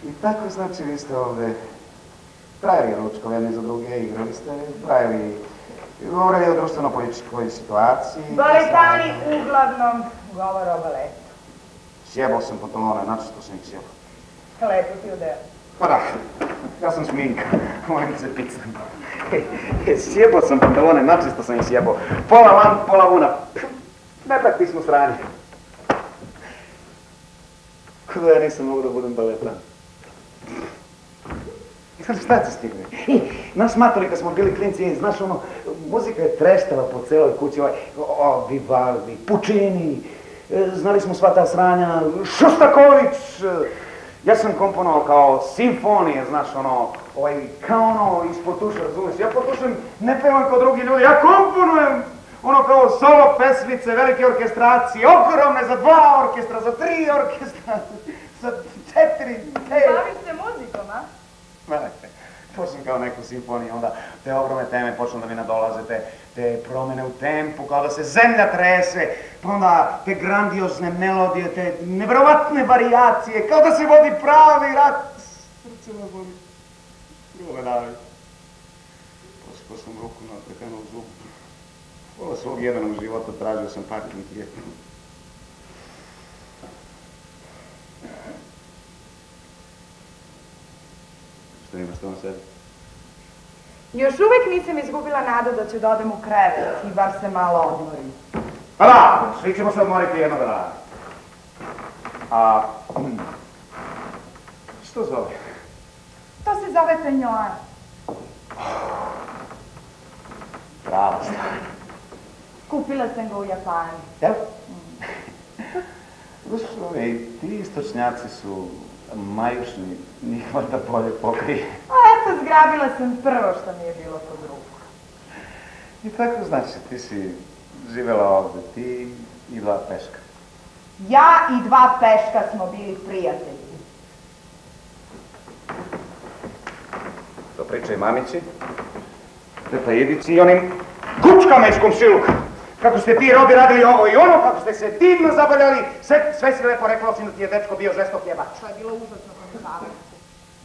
I tako znači vi ste ovdje pravili ručkove jedni za druge, igrali ste, pravili, govorili o društveno-političkoj situaciji. Baletani uglavnom govore o baletu. Sjebao sam pantalone, znači što sam ih sjebao. Lepo ti udeo. Pa da, ja sam šminka, moram se picam. Sjebao sam pantalone, načisto sam ih sjebao. Pola lamp, pola vuna. Ne tak pismo sranje. Kuda ja nisam mogu da budem baletan. Šta ti stigne? Nas matori kad smo bili klinci, znaš ono, muzika je treštala po celoj kući, Vivaldi, Puccini, znali smo sva ta sranja, Šostaković, ja sam komponovao kao simfonije, znaš ono, kao ono ispod tuša, razumiješ, ja potušem, ne pevam kao drugi ljudi, ja komponujem, ono kao solo pesmice, velike orkestracije, ogromne za 2 orkestra, za 3 orkestra, za 4, 5. Baviš se muzikom, a? Gledajte, počnem kao neku simfoniju, onda te ogromne teme počnu da mi nadolaze, te promene u tempu, kao da se zemlja trese, pa onda te grandiozne melodije, te nevjerovatne varijacije, kao da se vodi pravi rat. Srce me boli. Bilo me davi. Poskao sam ruku na prekanog zubu. Pola svog jedenog života tražio sam parking jednu. Što imaš to na sebi? Još uvijek nisam izgubila nadu da ću da odem u krevet i bar se malo odmorim. Pa da, svi ćemo se odmoriti jednog dana. A, što zove? To se zove penjoar. Prava stvar. Kupila sam ga u Japanu. Jel? Slušaj, ti istočnjaci su majušni, njih valjda bolje pokrije. A eto, zgrabila sam prvo što mi je bilo pod ruku. I tako znači, ti si živjela ovdje, ti i 2 peška. Ja i 2 peška smo bili prijatelji. To pričaj mamići, teta Idici i onim kučkama iz komšiluka. Kako ste ti Robi radili ovo i ono, kako ste se divno zabavljali, sve si lepo rekla, osim da ti je dečko bio žestok jebač. To je bilo užasno ponižavanje.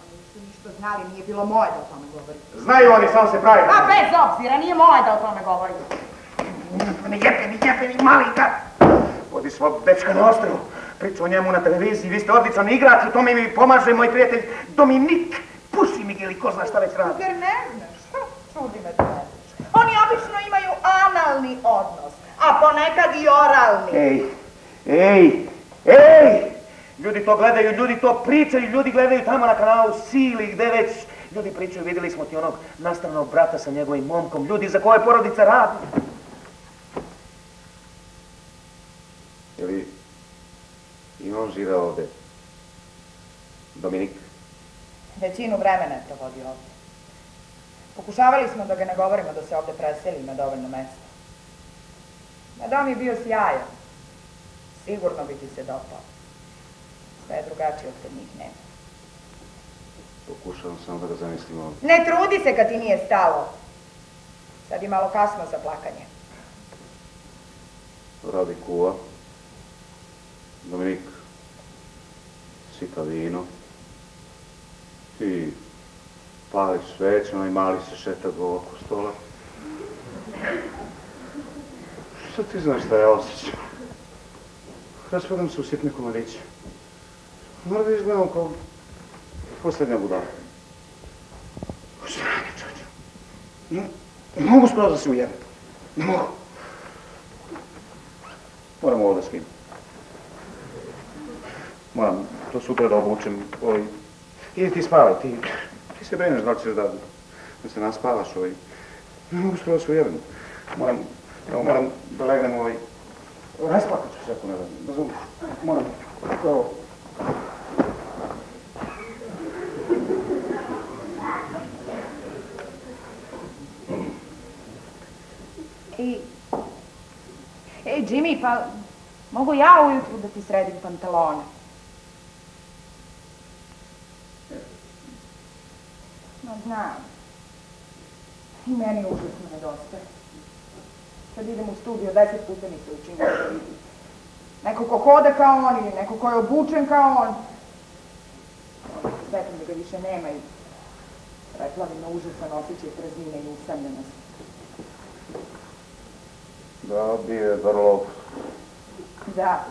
Oni nisu ništa znali, nije bilo moje da o tome govorim. Znaju oni, samo se pravi. A bez obzira, nije moje da o tome govorim. Jepeni, mali gad. Vodi svog dečka na ostrvu, priča o njemu na televiziji, vi ste odličan igrač, u tome mi pomaže moj prijatelj Dominik. Puši mi ga ili ko zna šta već radi. Jer ne znaš, čudi me to ne znaš. Oni obično imaju analni odnos, a ponekad i oralni. Ej! Ljudi to gledaju, ljudi to pričaju, ljudi gledaju tamo na kanalu Sili, gde već. Ljudi pričaju, vidjeli smo ti onog nastranog brata sa njegovim momkom, ljudi za koje porodica radi. Ili i on žive ovde? Dominik? Većinu vremena je provodio ovdje. Pokušavali smo da ga nagovorimo da se ovdje preseli, ima dovoljno mesta. Na dom je bio sjajan. Sigurno bi ti se dopao. Sve je drugačije od kad njih nema. Pokušavam samo da ga zamislim ovdje. Ne trudi se kad ti nije stalo. Sad je malo kasno za plakanje. Radi kuva. Dominik sika vino. Ti pališ sveće, onaj mali se šeta go oko stola. Šta ti znaš šta ja osjećam? Raspadam se u sitne komadiće. Mora da izgledam kao posljednja budala. Sranje, čođe. Ne mogu skroz da se ujebem. Ne mogu. Moram ovo da skinem. Moram to sutra da obučem. Idi ti spavaj, ti se brineš da li ćeš da se naspavaš. Ne mogu skroz da se ujebem. Moram da legnem rasplakat ću se ako ne radim. Razumiješ? Moram. Ovo. Ej, Jimmy, pa mogu ja ujutru da ti sredim pantalone? No, znam. I meni užasno nedostaje. Kad idem u studio, 10 puta mi se učini da vidim. Neko ko hoda kao on ili neko ko je obučen kao on. Svetim da ga više nema i preplavi me užasan osjećaj praznine i usamljenosti. Da, bio je vrlo... Da.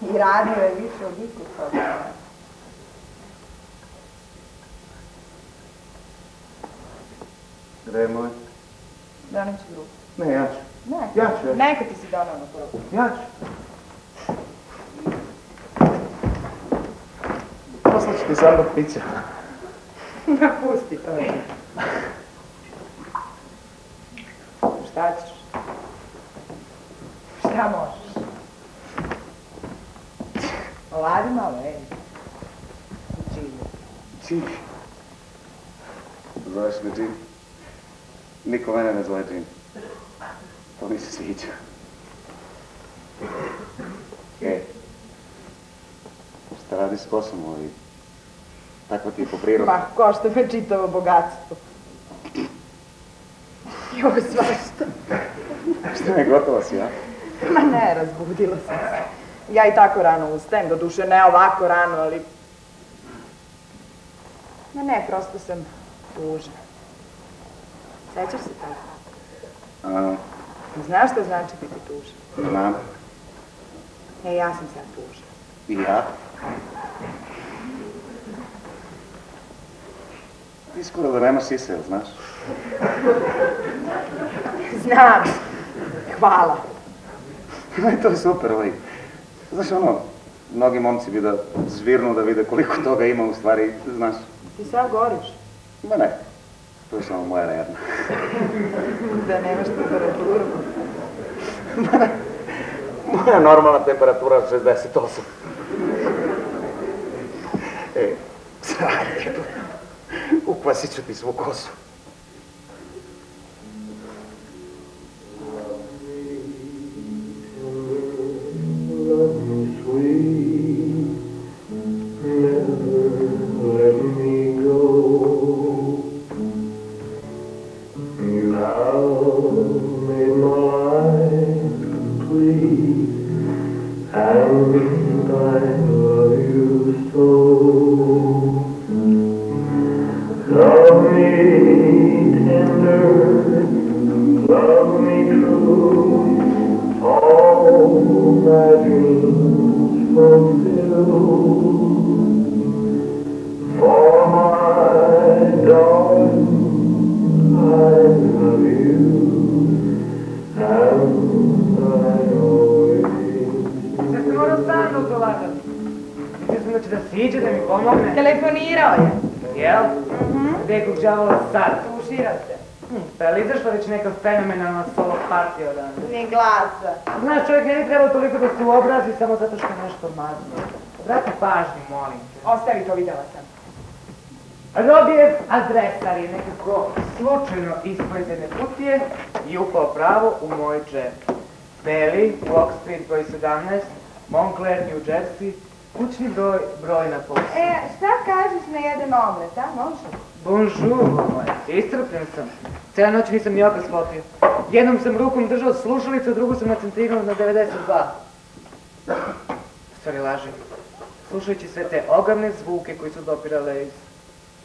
I radio je više od ikog od mene. Gde je moj? Doneću drugu. Ne, ja ću. Ne. Ja ću. Neka ti si donao na prvu. Ja ću. Poslaću ti sanduk pića. Napusti to. Šta ćeš? Šta možeš? Oladi malo, ej. Čini. Čini. Zoveš me Džin? Niko mene ne zove Džin. To mi se sviđa. Ej, šta radi s kosom ovi? Tako ti je po prirodi. Ma, košta me čitavo bogatstvo. Joj, svašta. Šta me, gotova si, a? Ma ne, razbudila sam se. Ja i tako rano ustajem, doduše ne ovako rano, ali... Ma ne, prosto sam tužna. Sećaš se toga? Znaš šta znači biti tužna? Znam. E, ja sam sad tužna. I ja? Ti skoro da nemaš sise, jel znaš? Znam. Hvala. To je super, ovaj. Znaš ono, mnogi momci bi da zvirnu da vide koliko toga ima u stvari, znaš. Ti sad goriš? Ma ne, to je samo moja nerna. Da nemaš temperaturu. Moja normalna temperatura je 68. Ej, sad, ukvasit ću ti svu kosu. Telefonirao je. Jel? Gdje kog đavola sad? Tuširao se. Pa je li izašla već neka fenomenalna solo partija odavde? Ni glasa. Znaš, čovjek ne bi trebalo toliko da se uobrazi samo zato što je nešto mazno. Obrati pažnju, molim te. Ostavi to, vidjela sam. Robijev adresar je nekako slučajno ispojedene kutije i upao pravo u moj džep. Beli, Walk Street broj 17, Montclair, New Jersey, kućni broj na poslu. Šta kažeš na jedan omlet, a? Može? Bonjour, moj. Iscrpljen sam. Cijela noć nisam ni oka sklopio. Jednom sam rukom držao slušalicu, drugu sam nacentrirao na 92. Stvari lažem. Slušajući sve te ogavne zvuke koji su dopirale iz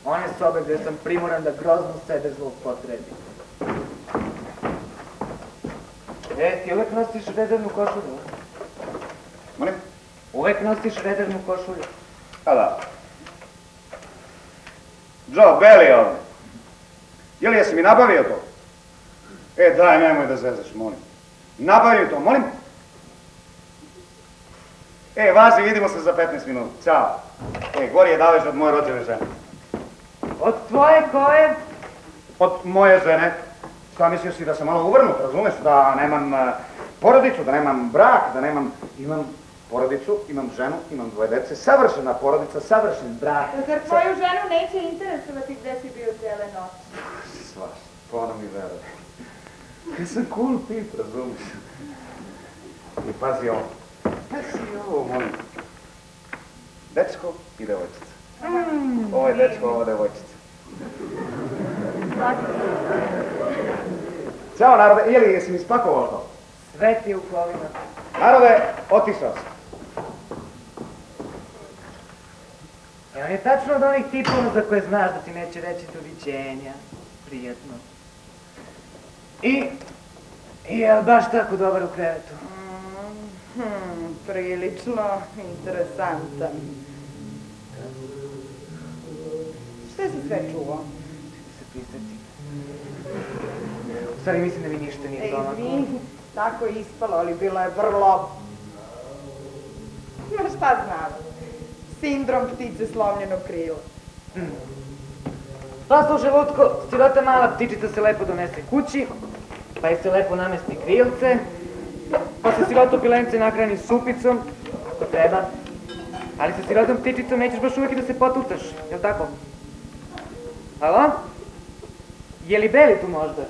one sobe gdje sam primoran da grozno sebe zloupotrebim. Ti uvek nosiš rezervnu košulju? Molim? Uvek nosiš rezervnu košulju? A da. Joe, Beli ovdje. Jeli, jesi mi nabavio to? Daj, nemoj da zezaš, molim. Nabavio to, molim? Važi, vidimo se za 15 minuta. Ćao. Gori je daveš od moje rođene žene. Od tvoje koje? Od moje žene. Šta misliš si da sam malo uvrnut, razumeš? Da nemam porodicu, da nemam brak, da nemam... Imam porodicu, imam ženu, imam 2 dece, savršena porodica, savršen brak. Zar tvoju ženu neće interesovati gde si bio cijele noći? Svašta, to ona mi veruje. Ja sam cool tip, razumiješ? I pazi ovo. Pazi ovo, molim. Dečko i devojčica. Ovo je dečko, ovo je devojčica. Ćao, narode, jesi mi spakovao to? Sve ti je u kolima. Narode, otišao sam. On je tačno od onih tipova za koje znaš da ti neće reći doviđenja. Prijetno. I je baš tako dobar u krevetu? Prilično interesantan. Šta si sve čuo? Se prisjeti. stvari mislim da mi ništa nije domaklo. Izvini, tako je ispalo, ali bilo je vrlo... Ma šta znam? Sindrom ptice slomljenog krila. Pa slušaj, Lutko, sirota mala ptičica se lepo donese kući, pa je se lepo namesti krilce, pa se siroto pilence nahrani supicom, ako treba. Ali sa sirotom ptičicom nećeš baš uvijek i da se potucaš, jel' tako? Alo? Je li Beli tu možda?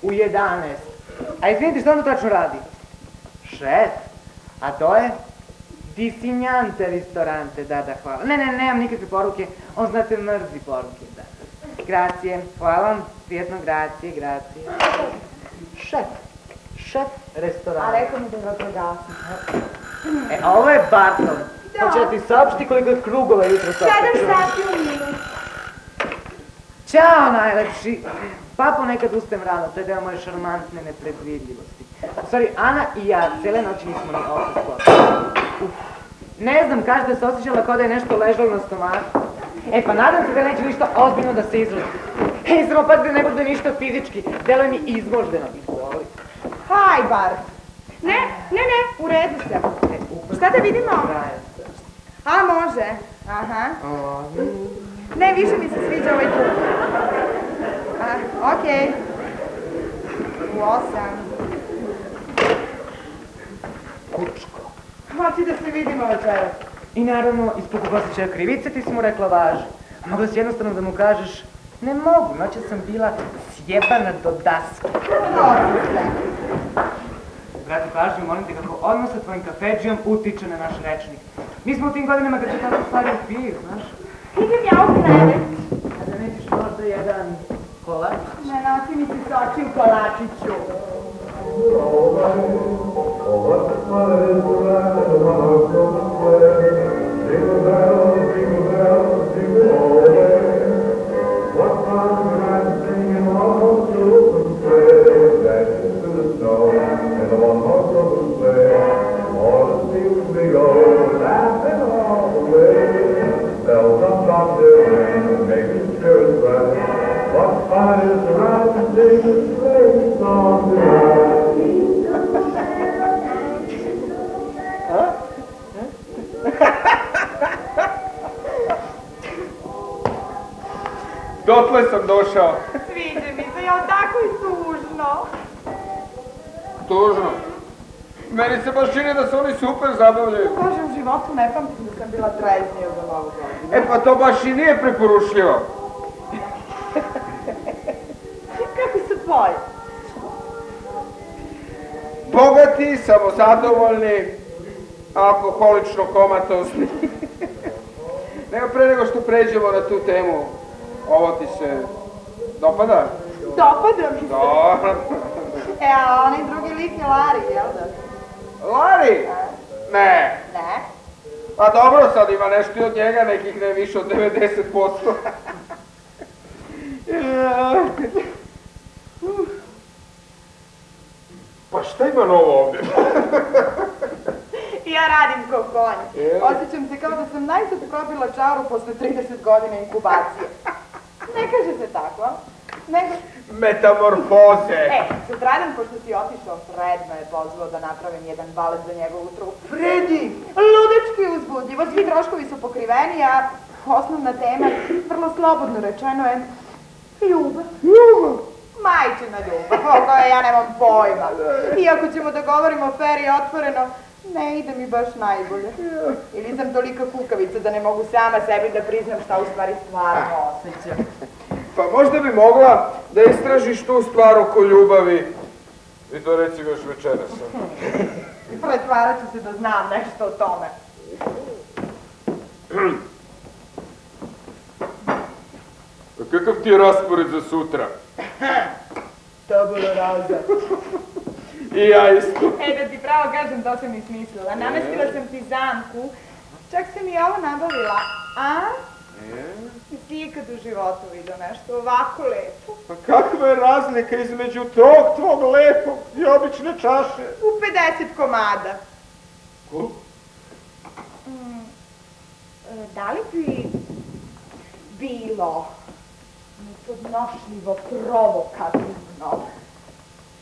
U 11. A izvinite, što on to tačno radi? Šef? A to je? Disinjante ristorante, da, hvala. Ne, nemam nikakve poruke, on znate mrzi poruke, da. Gracije, hvala vam, prijetno, gracije. Šef restorana. A rekao mi da je vatrogasno. Ovo je Barton. Hoće da ti saopšti koliko je krugova jutro saopštio. 7 sati u minut. Ćao, najlepši. Pa ponekad ustajem rano, to je deo moje šarmantne nepredvidljivosti. U stvari, Ana i ja cele noći nismo ni ovdje sklopili. Ne znam, kaže da se osjećala kao da je nešto ležalo na stomaku. Pa nadam se da neće ništa ozbiljno da se izrodi. Samo pa da ne bude ništa fizički, deluje mi izmoždeno i boli. Haj, Bart. Ne, u redu se. Šta da vidimo? A, može. Aha. Ne, više mi se sviđa ovaj drug. Okej. U 8. Kučko. Hoći da se vidimo večeras. I naravno, iz pukog osjećaja krivice ti si mu rekla važi. Mogla si jednostavno da mu kažeš, ne mogu, noće sam bila sjebana do daske. Brate, pažnju, molim te kako odnos sa tvojim kafedžijom utiče na naš rečnik. Mi smo u tim godinama kad se tako stvari upiju, znaš. Idem ja u krevet. A da nećeš možda jedan kolač? Ne nosi mi se soči u kolačiću. Dotle sam došao. Sviđa mi se, jel tako i tužno? Tužno. Meni se baš čini da se oni super zabavljaju. Bože, u životu ne pamtim da sam bila treznija za novu godinu. Pa to baš i nije preporušljivo. Kako su tvoji? Bogati, samozadovoljni, alkoholično komatosni. Pre nego što pređemo na tu temu, ovo ti se dopada? Dopada mi se. Dobro. A onaj drugi lik je Lari, jel da? Lari? Ne. Ne? Pa dobro, sad ima nešto i od njega, nekih ne više od 90%. Pa šta ima novo ovdje? Ja radim ko konj. Osjećam se kao da sam najzad probila čaru posle 30 godina inkubacije. Ne kaže se tako, a? Nego... Metamorfoze. Sutradan, pošto si otišao, Fred me je pozvao da napravim jedan balet za njegovu trupu. Fredi! Ludački uzbudljivo, svi troškovi su pokriveni, a osnovna tema, vrlo slobodno rečeno, je ljubav. Ljubav? Majčina ljubav, o kojoj ja nemam pojma. Iako ćemo da govorimo fair i otvoreno, ne ide mi baš najbolje. Ili sam tolika kukavica da ne mogu sama sebi da priznam šta u stvari stvarno osjećam. Pa možda bi mogla da istražiš tu stvar oko ljubavi. I to reci još večeras. Pretvarat ću se da znam nešto o tome. Pa kakav ti je raspored za sutra? Tabula rasa. I ja isto. Da ti pravo kažem, to sam i smislila. Namestila sam ti zamku, čak sam i ovo nabavila. A? Jesi ikad u životu vidio nešto ovako lepo? Pa kakva je razlika između tog tvog lepog i obične čaše? U 50 komada. Koliko? Da li bi bilo nepodnošljivo provokativno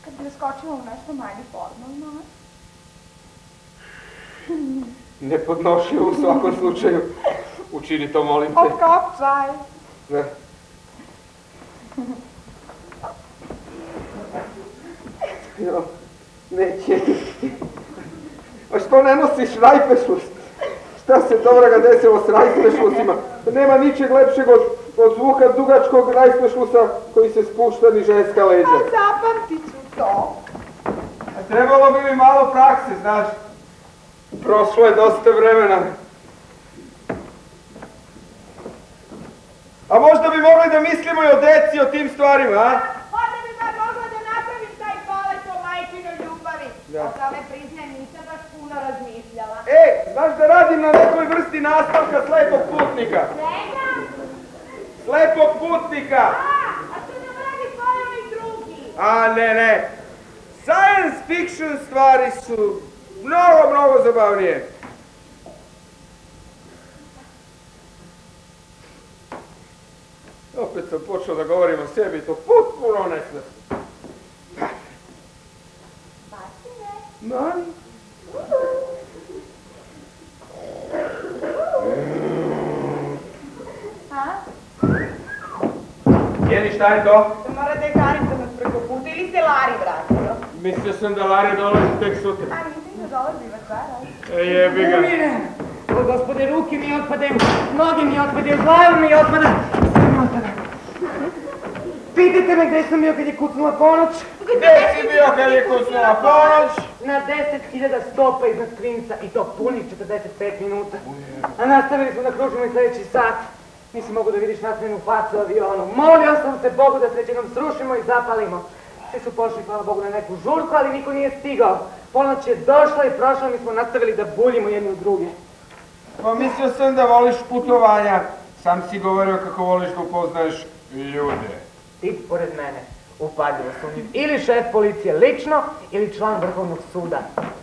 Kad bi uskočila u nešto manje formalno. Nepodnošljivo u svakom slučaju. Učini to, molim te. Okopčaj. Ne. Jo, neće. A što ne nosiš rajpešlus? Šta se dobroga desilo s rajpešlusima? Nema ničeg lepšeg od zvuka dugačkog rajpešlusa koji se spušta ni ženska leđa. Pa zapamtit ću to. A trebalo bi mi malo prakse, znaš. Prošlo je dosta vremena. A možda bi mogli da mislimo i o deci, o tim stvarima, a? Onda bi bar mogla da napravim taj palet o majčinoj ljubavi. Da. O tome priznajem, nisam baš puno razmišljala. Znaš da radim na nekoj vrsti nastavka slepog putnika? Čega? Slepog putnika! A što nam radi svoje onih drugi? A ne. Science fiction stvari su mnogo zabavnije. Opet sam počeo da govorim o sebi, to potpuno nesvesno. Martine? Mani? A? Jeni, šta je to? Mora da je Kanica nas preko puta ili se Lari vratio. Mislio sam da Lari dolazi tek sutra. A mislim da dolazi večera. Jebi ga. O, gospode, ruke mi otpadaju, noge mi otpadaju, glava mi otpada, sve mi otpada. Pitajte me gde sam bio kad je kucnula ponoć. Gde si bio kad je kucnula ponoć? Na 10.000 stopa iznad klinca i to punih 45 minuta. A nastavili smo da kružimo i sljedeći sat. Nisi mogu da vidiš nastavljenu facu avionu. Molio sam se Bogu da se jednom srušimo i zapalimo. Svi su pošli, hvala Bogu, na neku žurku, ali niko nije stigao. Ponoć je došla i prošla, mi smo nastavili da buljimo jedni u druge. Pa mislio sam da voliš putovanja. Sam si govorio kako voliš da upoznaješ ljude. Ti pored mene, upadljivo sumnjiv, ili šef policije lično, ili član Vrhovnog suda.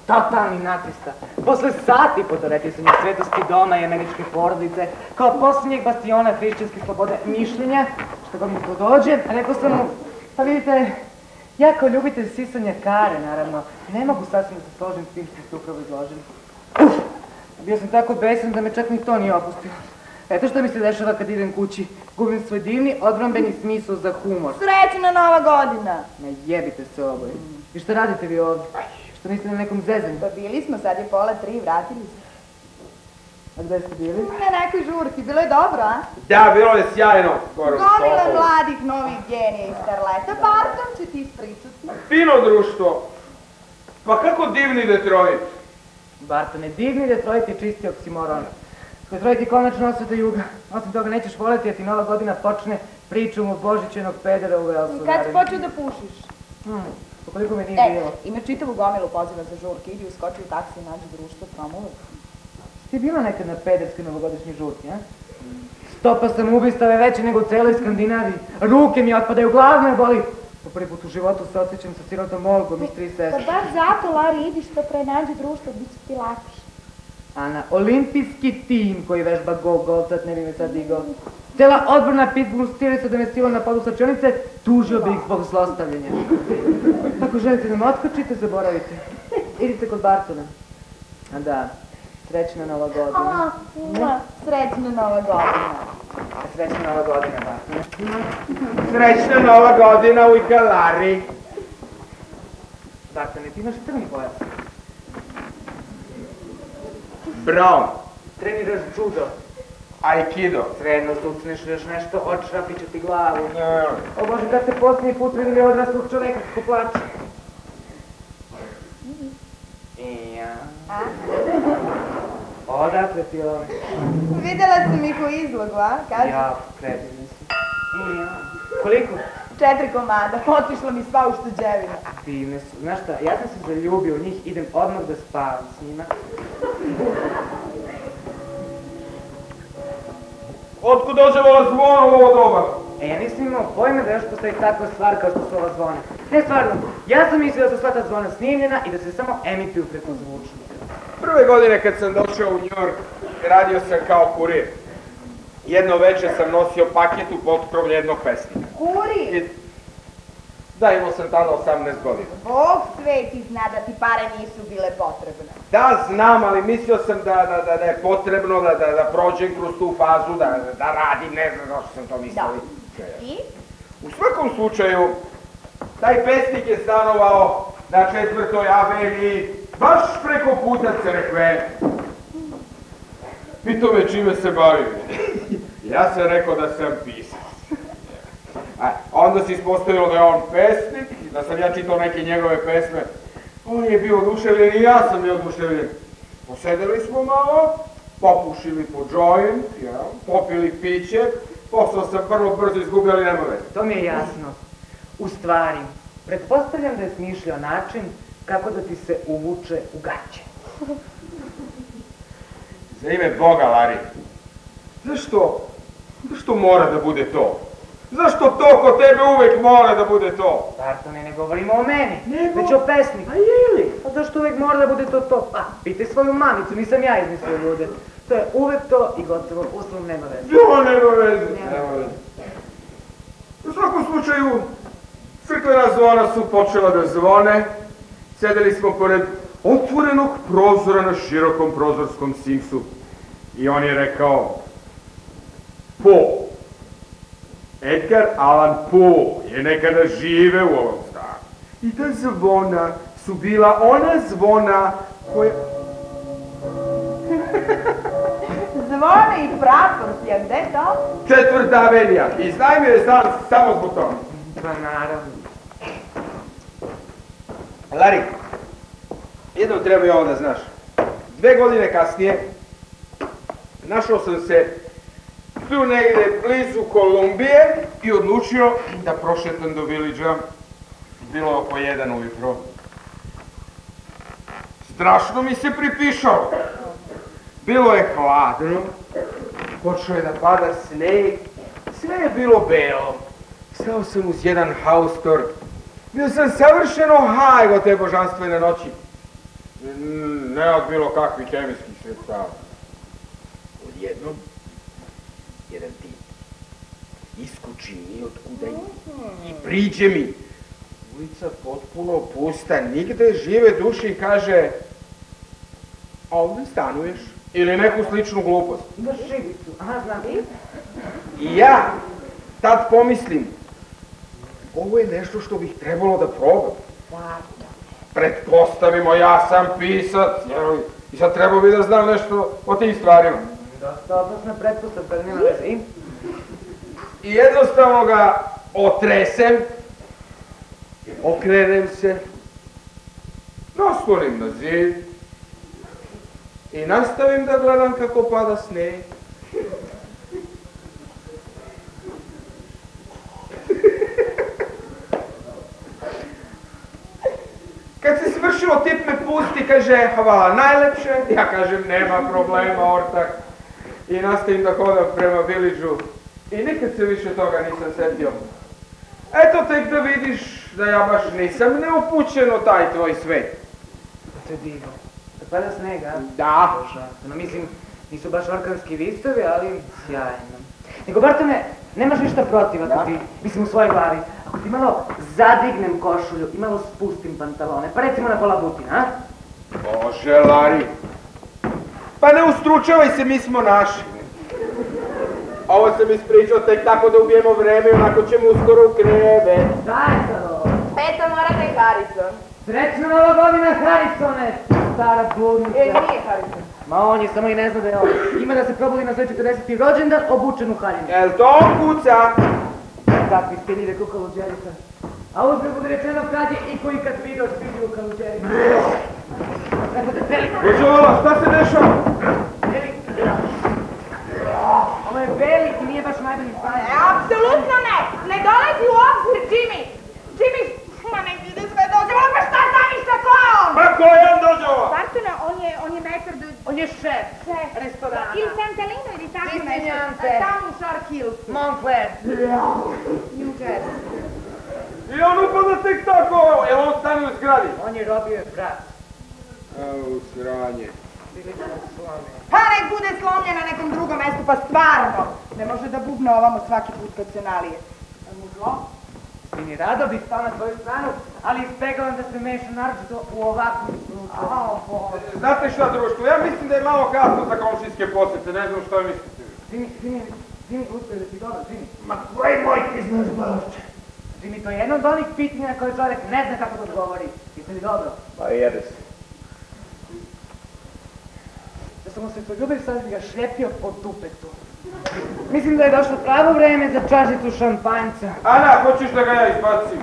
Totalni nacista. Posle sati podoretio sam je svetosti doma i američke porodice, kao posljednjeg bastiona hrišćanske slobode mišljenja, što god mi to dođe, rekao sam mu, pa vidite, ja kao ljubitelj sisanja kare, naravno, ne mogu sasvim da se složim s tim što ste upravo izložili. Bio sam tako besan da me čak ni to nije opustio. Eto što mi se dešava kad idem kući. Gubim svoj divni, odbrambeni smisao za humor. Srećna Nova godina! Ne jebite se oboje. I što radite vi ovdje? Što niste na nekom zezanju? Pa bili smo, sad je 2:30, vratili se. A gde ste bili? Na nekoj žurki, bilo je dobro, a? Da, bilo je sjajno. Gomila mladih novih genija i starleta, Barton će ti ispričati. Fino društvo. Pa kako divni Detroit. Bartone, divni Detroit je čisti oksimoron. Detroit je konačno osveta juga. Osim toga nećeš voljeti jer ti Nova godina počne pričom o Božićenog pedera u Velsu. Kad si počeo da pušiš? Koliko me nije bilo. Ima čitavu gomilu poziva za žurke, idi uskoči u taksi i nađi društvo, promovu. Ti bila nekad na pederskoj novogodišnji žurki, a? Stopa samoubistava je veća nego u celoj Skandinaviji. Ruke mi otpadaju, glava me boli. Po prvi put u životu se osjećam sa sirotom Olgom iz 3 sestre. Pa baš zato, Lari, idi što pre nađi društvo, bit će ti lakše. A na olimpijski tim koji vežba go-golcat ne bi me sad digao. Cela odbrana Pitbull Steelsa da me stila na podu slačionice, tužio bi ih zbog zlostavljanja. Ako želite da me otkačite, zaboravite. Idite kod Bartona. A da, srećna Nova godina. Srećna Nova godina. Srećna Nova godina, Bartone. Srećna Nova godina u Ikalari. Bartone, ti imaš crni pojas. Brown. Treniraš judo. Aikido. Sredno zucneš još nešto, odšrapit ću ti glavu. Ne. O Bože, kad ste posljednji put vidjeli odraslog čoveka kako plače? Odakle ti ovo? Videla sam ih u izlogu, a? Kaži? Ja, predivni su. Koliko? 4 komada, otišla mi sva u štuđevinu. Divne su. Znaš šta, ja sam se zaljubio u njih, idem odmah da spavam s njima. Otkud dođevala zvona u ovo doba? Ja nisam imao pojma da još postoji takva stvar kao što su ova zvona. Ne, stvarno, ja sam mislio da su sva ta zvona snimljena i da se samo emituju preko zvučnika. Prve godine kad sam došao u New York, radio sam kao kurir. Jedno večer sam nosio paket u potkrovlje jednog pesnika. Kuri! Da, imao sam tada 18 godina. Bog sveti zna da ti pare nisu bile potrebne. Da, znam, ali mislio sam da je potrebno da prođem kroz tu fazu, da radim, ne znam zašto sam to mislio. I? U svakom slučaju, taj pesnik je stanovao na 4. aveniji, baš preko puta crkve. Pitao me čime se bavim. Ja sam rekao da sam pisac. Onda se ispostavilo da je on pesnik, da sam ja čitao neke njegove pesme. On je bio oduševljen i ja sam bio oduševljen. Posedeli smo malo, popušili po joint, popili piće, posao sam vrlo brzo izgubio, ali nema veze. To mi je jasno. U stvari, pretpostavljam da je smišljao način kako da ti se uvuče u gaće. Za ime Boga, Lari, zašto mora da bude to? Zašto to kod tebe uvek mora da bude to? Bartone, ne govorimo o meni, već o pesniku. A jeli? Pa zašto uvek mora da bude to? Pa, pitaj svoju mamicu, nisam ja izmislio ljude. To je uvek to i gotovo, uslov nema veze. Jo, nema veze. U svakom slučaju, crkvena zvona su počela da zvone. Sedeli smo pored otvorenog prozora na širokom prozorskom simsu. I on je rekao, Poe. Edgar Allan Poe je nekada žive u ovom stanu. I ta zvona su bila ona zvona koja... Zvone i praporcija, gde to? 4. avenija. Iznajmio stan samo zbog toga. Pa naravno. Lari, jedno treba i ovo da znaš. 2 godine kasnije našao sam se tu negde blizu Kolumbije i odlučio da prošetam do Village-a. Bilo oko 1 ujutro. Strašno mi se pripišao. Bilo je hladno, počeo je da pada sneg, sve je bilo belo. Stao sam uz jedan haustor. Bio sam savršeno haj od te božanstvene noći. Ne od bilo kakvih hemijskih sredstava. Odjednom, jedan tip iskoči ni otkuda i priđe mi. Ulica potpuno pusta, nigde žive duše i kaže, a ovdje stanuješ? Ili neku sličnu glupost. Imaš šibicu, aha, znam. I ja tad pomislim, ovo je nešto što bih trebalo da probam. Pretpostavimo, ja sam pisac, i sad trebao bi da znam nešto o tim stvarima. Dosta opasna pretpostavka, nema veze. I jednostavno ga otresem, okrenem se, naslonim na zid i nastavim da gledam kako pada sneg. Kad se svršilo, tip me pusti, kaže, hvala najlepše. Ja kažem, nema problema, ortak. I nastavim da hodam prema Village-u. I nikad se više toga nisam setio. Eto tek da vidiš da ja baš nisam neupućen u taj tvoj svet. To je divno. Da pada sneg, a? Da. No, mislim, nisu baš orkanski vistovi, ali sjajno. Nego, Bartone, nemaš ništa protiv ako ti, mislim u svojoj glavi, ako ti malo zadignem košulju i malo spustim pantalone, pa recimo na pola butina, a? Bože, Lari. Pa ne ustručavaj se, mi smo naši. Ovo sam ispričao tek tako da ubijemo vreme i onako ćemo uskoro u kreve. Daj sad ovo. Eto, morate i Harrison. Srećna Nova godina, Harrisone, stara bludnica. Nije Harrison. Ma on je, samo i ne zna da je on. Ima da se probudi na svoj 40. rođendan obučen u haljinu. Jel to kuca? Kakvi stiljive kukaluđerica. A uzme bude rečeno kad je i koji kad video stiljivu kaluđericu. Božovala, šta se dešava? Ovo je veliki, nije baš najbolji stanje. Apsolutno ne! Ne dolazi u obzir, Jimmy! Jimmy, ma nek ide sve dođe, pa šta zamišlja ko je on? Pa ko je on dođeva? Bartona, on je metar do... On je šef restorana. Ili Santalino ili tako nešto. Izvinjam se. Tamo u Shark Hills. Montclair. New Jersey. I on upada tek tako, jel on stane u zgradi? On je robio brat. U sranje. Bili smo slomljeni. Pa nek bude slomljen na nekom drugom mestu, pa stvarno. Ne može da bubne ovamo svaki put kad se nalije. A mu zlo? Jimmy, rado bih stao na tvoju stranu, ali izbegavam da se meša naročito u ovakvom slučaju. Znate šta, društvo, ja mislim da je malo kasno za komšijske posete, ne znam što mislite. Jimmy, uspio da si dobro, Jimmy. Ma koji moj ti znaš bašće? Jimmy, to je jedno od onih pitanja na koje čovjek ne zna kako da odgovori. Jeste li dobro? Pa jede se. Da sam mu se poljubil, sad bi ga šljepio po dupetu. Mislim da je došlo pravo vreme za čašicu šampanjca. Ana, hoćeš da ga ja izbacim?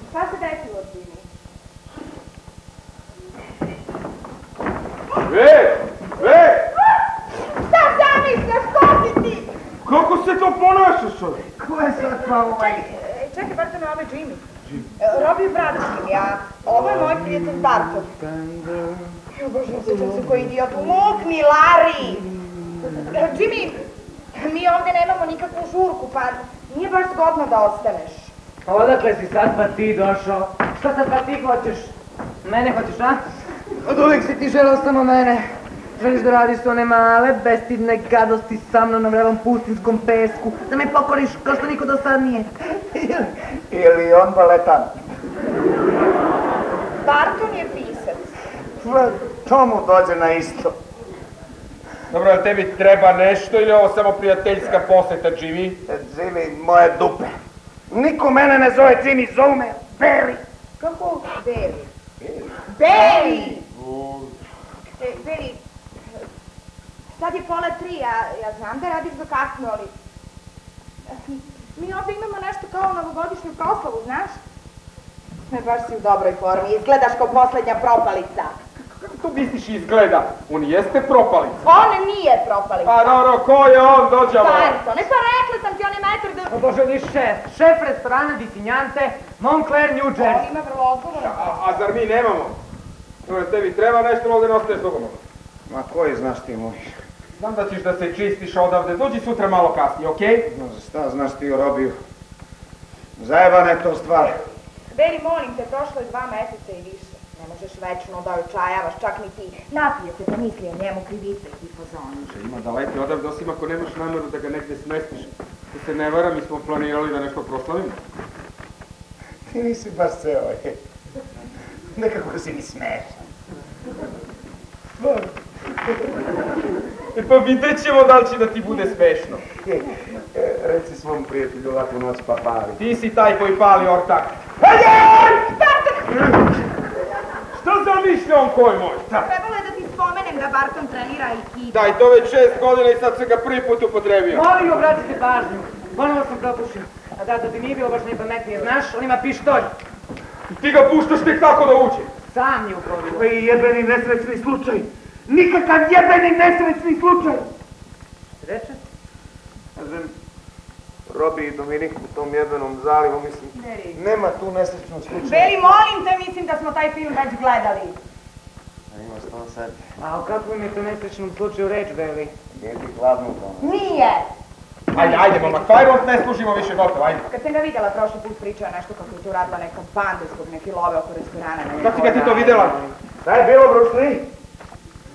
Šta se desilo, Jimmy? Šta zamišljaš, ko si ti? Kako se to ponašaš, čovjek? Ko je sad pa ovaj? Čekaj, Bartone, ovo je Jimmy. Robi je brat Jimmy, a ovo je moj prijatelj Barton. Jo, Bože, osjećam se koji idiot. Umukni, Larry! Jimmy, mi ovdje nemamo nikakvu žurku, pa nije baš zgodno da ostaneš. A odakle si sad pa ti došao? Šta sad pa ti hoćeš? Mene hoćeš, a? Od uvijek si ti želao samo mene. Želiš da radiš one male, bestidne gadosti sa mnom na vrelom pustinskom pesku, da me pokoriš kao što niko do sad nije. Ili on baletan? Barton je pisac. To mu dođe na isto. Dobro, jel tebi treba nešto ili je ovo samo prijateljska poseta, Jimmy? Jimmy, moje dupe. Niko mene ne zove Jimmy, zovu me Barry. Kako? Barry. Barry! Barry, sad je 2:30, ja znam da radiš do kasno, ali... Mi ovdje imamo nešto kao novogodišnju proslavu, znaš? Baš si u dobroj formi, izgledaš kao posljednja propalica. Kako to misliš izgleda? On jeste propalica. On nije propalica. A dobro, ko je on, dođamo? Bartone, pa rekla sam ti, on je majstor da... O Bože, on je šef restorana Disinjante, Montclair, New Jersey. On ima vrlo odgovoran. A zar mi nemamo? Dobro, tebi treba nešto, ovdje ne ostaješ dugo. Ma koji znaš ti moj? Znam da ćeš da se čistiš odavde, dođi sutra malo kasnije, okej? Šta znaš ti o Robiju? Zajebana je to stvar. Barry, molim te, prošlo je 2 meseca i više. Ne možeš večno da očajavaš, čak ni ti. Napije se, pa misli o njemu krivice i fazoni. Ima daleki odavde, osim ako nemaš nameru da ga negdje smestiš. Da se ne vara, mi smo planirali da nešto proslavimo. Ti nisi baš ceo, nekako si mi smešan. Pa vidjet ćemo da li će da ti bude smešno. Reci svom prijatelju ovakvu noć pa pali. Ti si taj koji pali ortak. Šta zamišlja on koji moj? Trebalo je da ti spomenem da Barton trenira aikido. Da, i to već 6 godina i sad sam ga prvi put upotrebio. Molim, obratite pažnju. Ponovo sam propušio. A da ti nije bilo baš najpametnije, znaš, on ima pištolj. I ti ga puštaš tek tako da uđe. Sam je upravo. Koji jebeni nesrećni slučaj. Nikakav jebeni nesrećni slučaj. Šta reče? Robi i Dominik u tom jebenom zalivu, mislim, nema tu nesrećnog slučaja. Barry, molim te, mislim da smo taj film već gledali. Ima što sad. A o kakvom je to nesrećnom slučaju reč, Barry? Jedi hladno tamo. Nije! Ajde, mama, Fajront ne služimo više gotovo, ajde. Kad sam ga vidjela prošli put pričao nešto kako je tu radila neka banda zbog neke love oko restorana. Kad si ga ti to vidjela? Šta je bilo, Bruce Lee?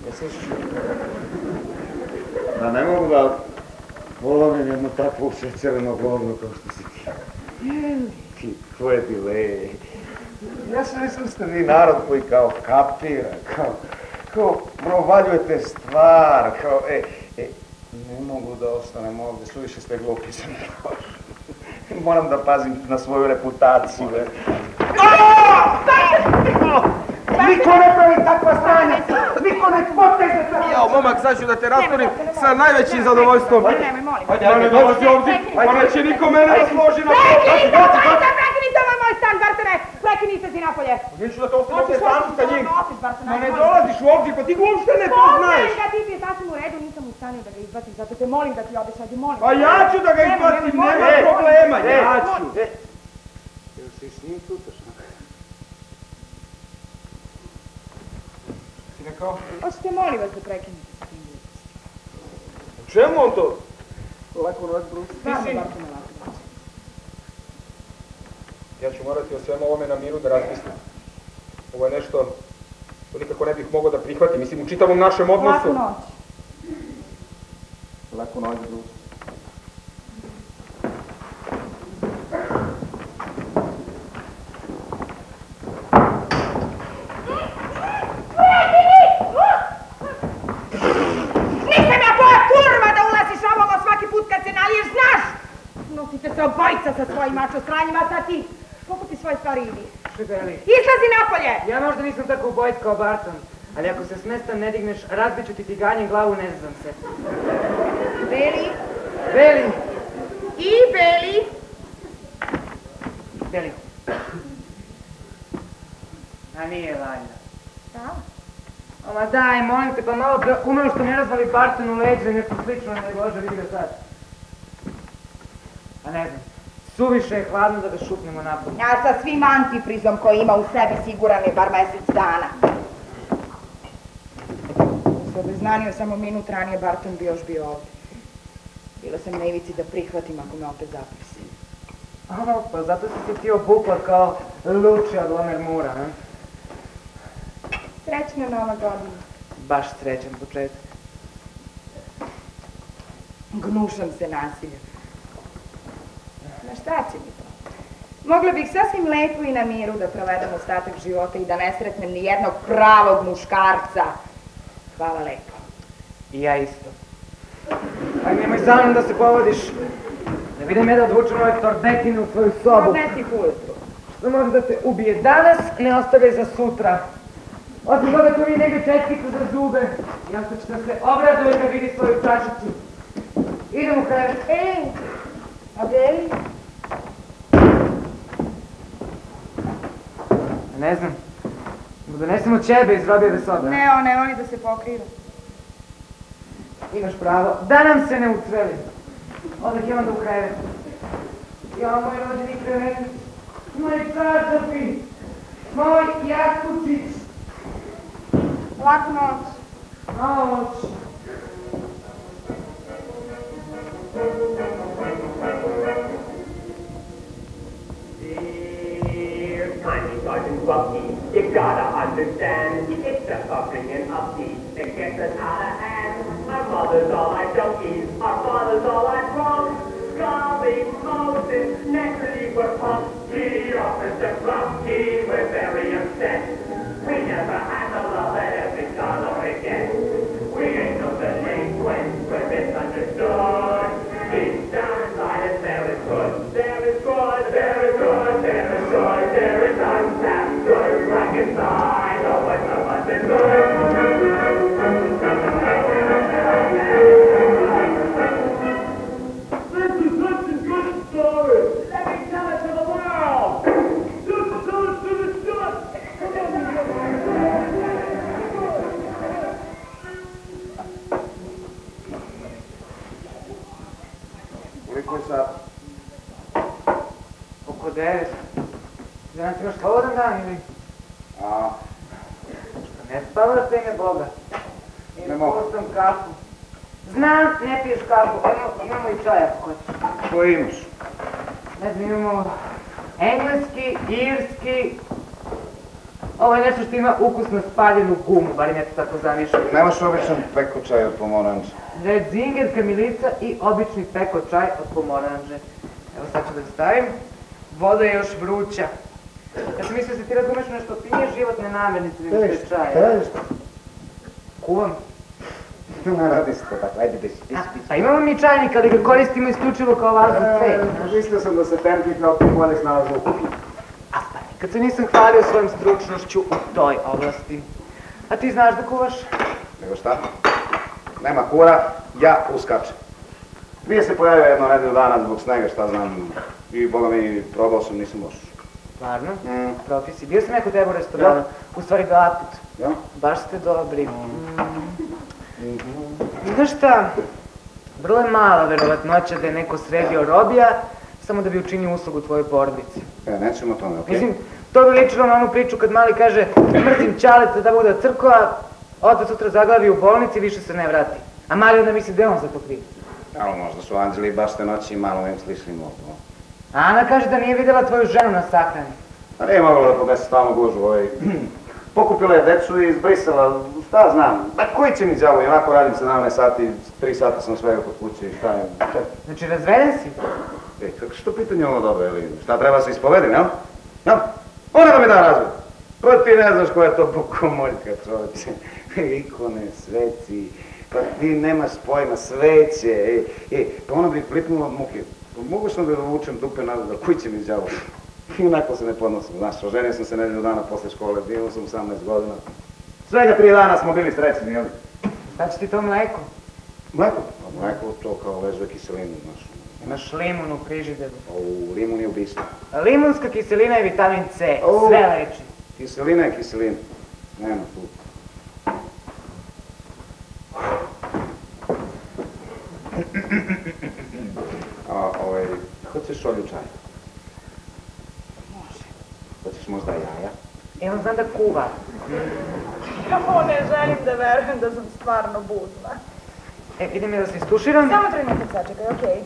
Misliš? Da ne mogu da volim jednu takvu šećerenu govnu kao što si ti. Ti, tvoje delay. Ja sam mislim da ste vi narod koji kao kapira, kao provaljujete stvar, kao, ne mogu da ostanem ovdje, suviše ste glupi za mene. Moram da pazim na svoju reputaciju. Niko ne pravi takva stanja! Niko ne poteže takva stanja! Evo, momak, sad ću da te rasturim sa najvećim zadovoljstvom. Nemoj, molim. Ajde, dolazi ovdje, pa neće niko mene da složi na to. Prekinite ovaj moj stan, Bartone! Prekinite si napolje! Neću da te ostavim ovdje sam sa njim. Bartone, Ma ne dolaziš ovdje, pa ti ga uopšte ne poznaješ. Poznajem ga, ti je sasvim u redu, nisam u stanju da ga izbacim, zato te molim da ti odeš, ajde, molim. A ja ću da ga izbacim, nema problema, ja ću. Jel si s njim tutaš? Si rekao? Hoćete, molim vas da prekinete sa tim ljudima. Čemu on to? Lako noć, Bruce. Stvarno, Bartone, lako noć. Ja ću morati o svemu ovome na miru da razmislim. Ovo je nešto što nikako ne bih mogao da prihvatim, mislim, u čitavom našem odnosu. Laku noć. Laku noć, Bruce. po sranjima, a sad ti pokupi svoje stvari i idi. Beli, Izlazi napolje! ja možda nisam tako ubojit kao Barton, ali ako se s mesta ne digneš, razbit ću ti tiganjem glavu, ne znam se. Beli, Beli! i Beli. Beli. A nije valjda. Da? Ma daj, molim te, pa malo pre umeo što mi razvali Barton u leđe, nešto slično, ne Bože, vidi ga sad. A ne znam, suviše je hladno da ga šupnemo napolje. Ja sa svim antifrizom koji ima u sebi siguran je bar mesec dana. Se obeznanio samo minut ranije, Barton bi još bio ovdje. Bila sam na ivici da prihvatim ako me opet zaprisi. Pa zato si ti obukla kao Luči od Lamermura, ne? Srećna nova godina. Baš srećan početak. Gnušam se nasilja. Na šta će mi to? Mogla bih sasvim lepo i na miru da provedem ostatak života i da ne sretnem ni jednog pravog muškarca. Hvala lepo. I ja isto. Aj nemoj za mnom da se povodiš. Da vidim ja da odvučem ove tordetine u svoju sobu. Ne ti ujutru. Što može da te ubije danas, ne ostavljaj za sutra. Osim toga tu mi negdje četkicu za zube. I ostaće da se obraduje kad vidi svoju čašicu. Idem u krevet. A Beli? Ne znam. Da donesemo ćebe iz robijeve sobe. Ne, oni da se pokriva. Imaš pravo. Da nam se ne ucveli. Odah je onda u krevet. Ja, moj rođeni krevet. Moj čašapi. Moj jastučić. Laku noć. Noć. Tiny Sergeant Bucky, you gotta understand, it's a buffering and upbeat that gets us out of hand. Our mothers all like donkeys, our fathers all like drunks. Golly Moses, naturally we're punks. The officer Bucky, we're very upset. We never had the love that every dollar gets. We ain't no delinquents, we're misunderstood. Deep down inside us there is good, there is good, there is good, there is good, there is untapped good, like inside, oh what's the abundant good. This is such a good story. Let me tell it to the world. Just tell it to the judge. Koliko je sad? Oko 9. Danas imaš slobodan dan ili? A, Ne spavaš te ime Boga. Ne mogu. Imao sam kafu. Znam, ne piješ kafu, imamo i čaj ako hoćeš. koji imaš? Ne znam, imamo engleski, irski. Ovo je nešto što ima ukus na spaljenu gumu, barem ja to tako zamišljam. Nemaš običan peko čaj od pomoranđa. Red zinger, kamilica i obični peko čaj od pomoranđe. Evo sad ću da stavim. Voda je još vruća. Ja sam mislio da se ti razumeš nešto pinje životne namirnice ili sve čaje. Kuvam. Ne radi se to tako, ajde desi. Pa imamo mi čajnik, ali ga koristimo isključivo kao važan cvet. Mislio sam da se tenki kao ti bolje snalaze u kuhinji. Kad se nisam hvalio svojom stručnošću u toj oblasti. A ti znaš da kuvaš? Nego šta? Nema kura, ja uskačem. Nije se pojavio jedno nedelju dana zbog snega, šta znam. I boga mi, probao sam, nisam loš. Stvarno? Profisi. Bio sam neko tebe u restoranu. U stvari dva put. Ja? Baš ste dobri. Znaš šta? Vrlo je mala verovatnoća da je neko sredio robija samo da bi učinio uslugu tvojoj porodici. Nećemo o tome, okej? Mislim, to bi ličilo na onu priču kad mali kaže mrzim Ćaleta da bude crkva, otac sutra zaglavi u bolnici i više se ne vrati. A mali onda misli da je on za to kriv. Ali možda su anđeli baš te noći malo im slišli mogu. A Ana kaže da nije vidjela tvoju ženu na sahrani. A nije mogla da podnese stalno gužu, pokupila je decu i izbrisala, šta znam. Pa koji će mi đavo, onako radim 17 sati, 3 sata sam svega kod kuće i šta je. Znači, razveden si? Kako što pitanje ovo dobro, ili šta treba se ispovedim, jel? Jel? Ona da mi da razvod. Pa ti ne znaš koja je to bokomoljka, čovječe. Ikone, sveci, pa ti nemaš pojma, sveće, pa ona bi flipnula od muke. Mogu sam da vučem dupe nazad, ali kući mi izjavu. I onako se ne podnosim, znaš, oženio sam se nedelju dana posle škole, bio sam 18 godina. Svega 3 dana smo bili srećni, jel? Šta će ti to mleko? Mleko? Pa mleko to kao vezuje kiselinu, znaš. Imaš limun u frižideru. U limun je ubistvo. Limunska kiselina je vitamin C, Au. sve leči. Kiselina je kiselina. Nema tu. Hoćeš šolju čaj? Može. Hoćeš možda jaja? Evo znam da kuva. Samo ne želim da verujem da sam stvarno budna. Idem je da se istuširam. Samo trenutak sačekaj, okej.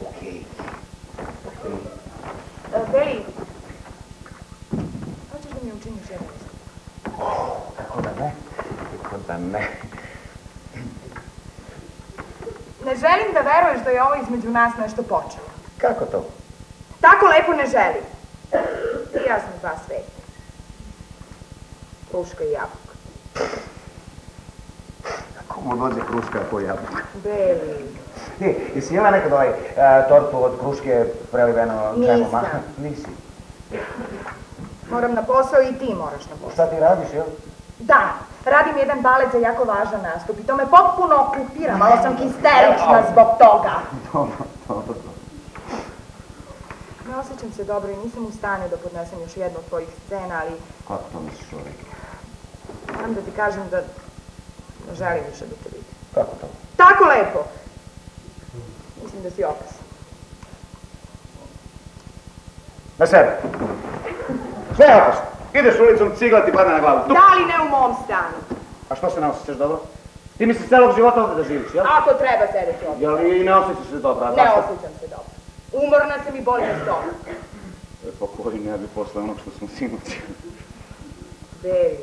Okej. Beli, hoćeš da mi učiniš jednu stvar? Kako da ne? Kako da ne? Ne želim da veruješ da je ovo između nas nešto počelo. Kako to? Tako lepo ne želim. Ti i ja smo dva sveta. Kruška i jabuka. Kako mu dođe kruška po jabuka? Beli. Jesi jela nekad tortu od kruške preliveno džemom? Nisam. Nisi. Moram na posao i ti moraš na posao. Šta ti radiš, jel? Da, radim jedan balet za jako važan nastup i to me potpuno okupira. Malo sam histerična zbog toga. Dobro. Ne osjećam se dobro i nisam u stanju da podnesem još jednu od tvojih scena, ali Kako to misliš, čovjek? moram da ti kažem da ne želim više da te vidim. Kako to? Tako lepo! Mislim da si opasan. Na sebe. Sve je opasno. Ideš ulicom, cigla ti padne na glavu. Da li ne u mom stanu? A što se ne osjećaš dobro? Ti misliš celog života ovdje da živiš, jel? Ako treba sedeti ovdje. Jel i ne osjećaš se dobro? a Ne zašto? osjećam se dobro. Umorna sam i boli me stomak. Pa koji ne bi posle onog što smo sinoć. Beli.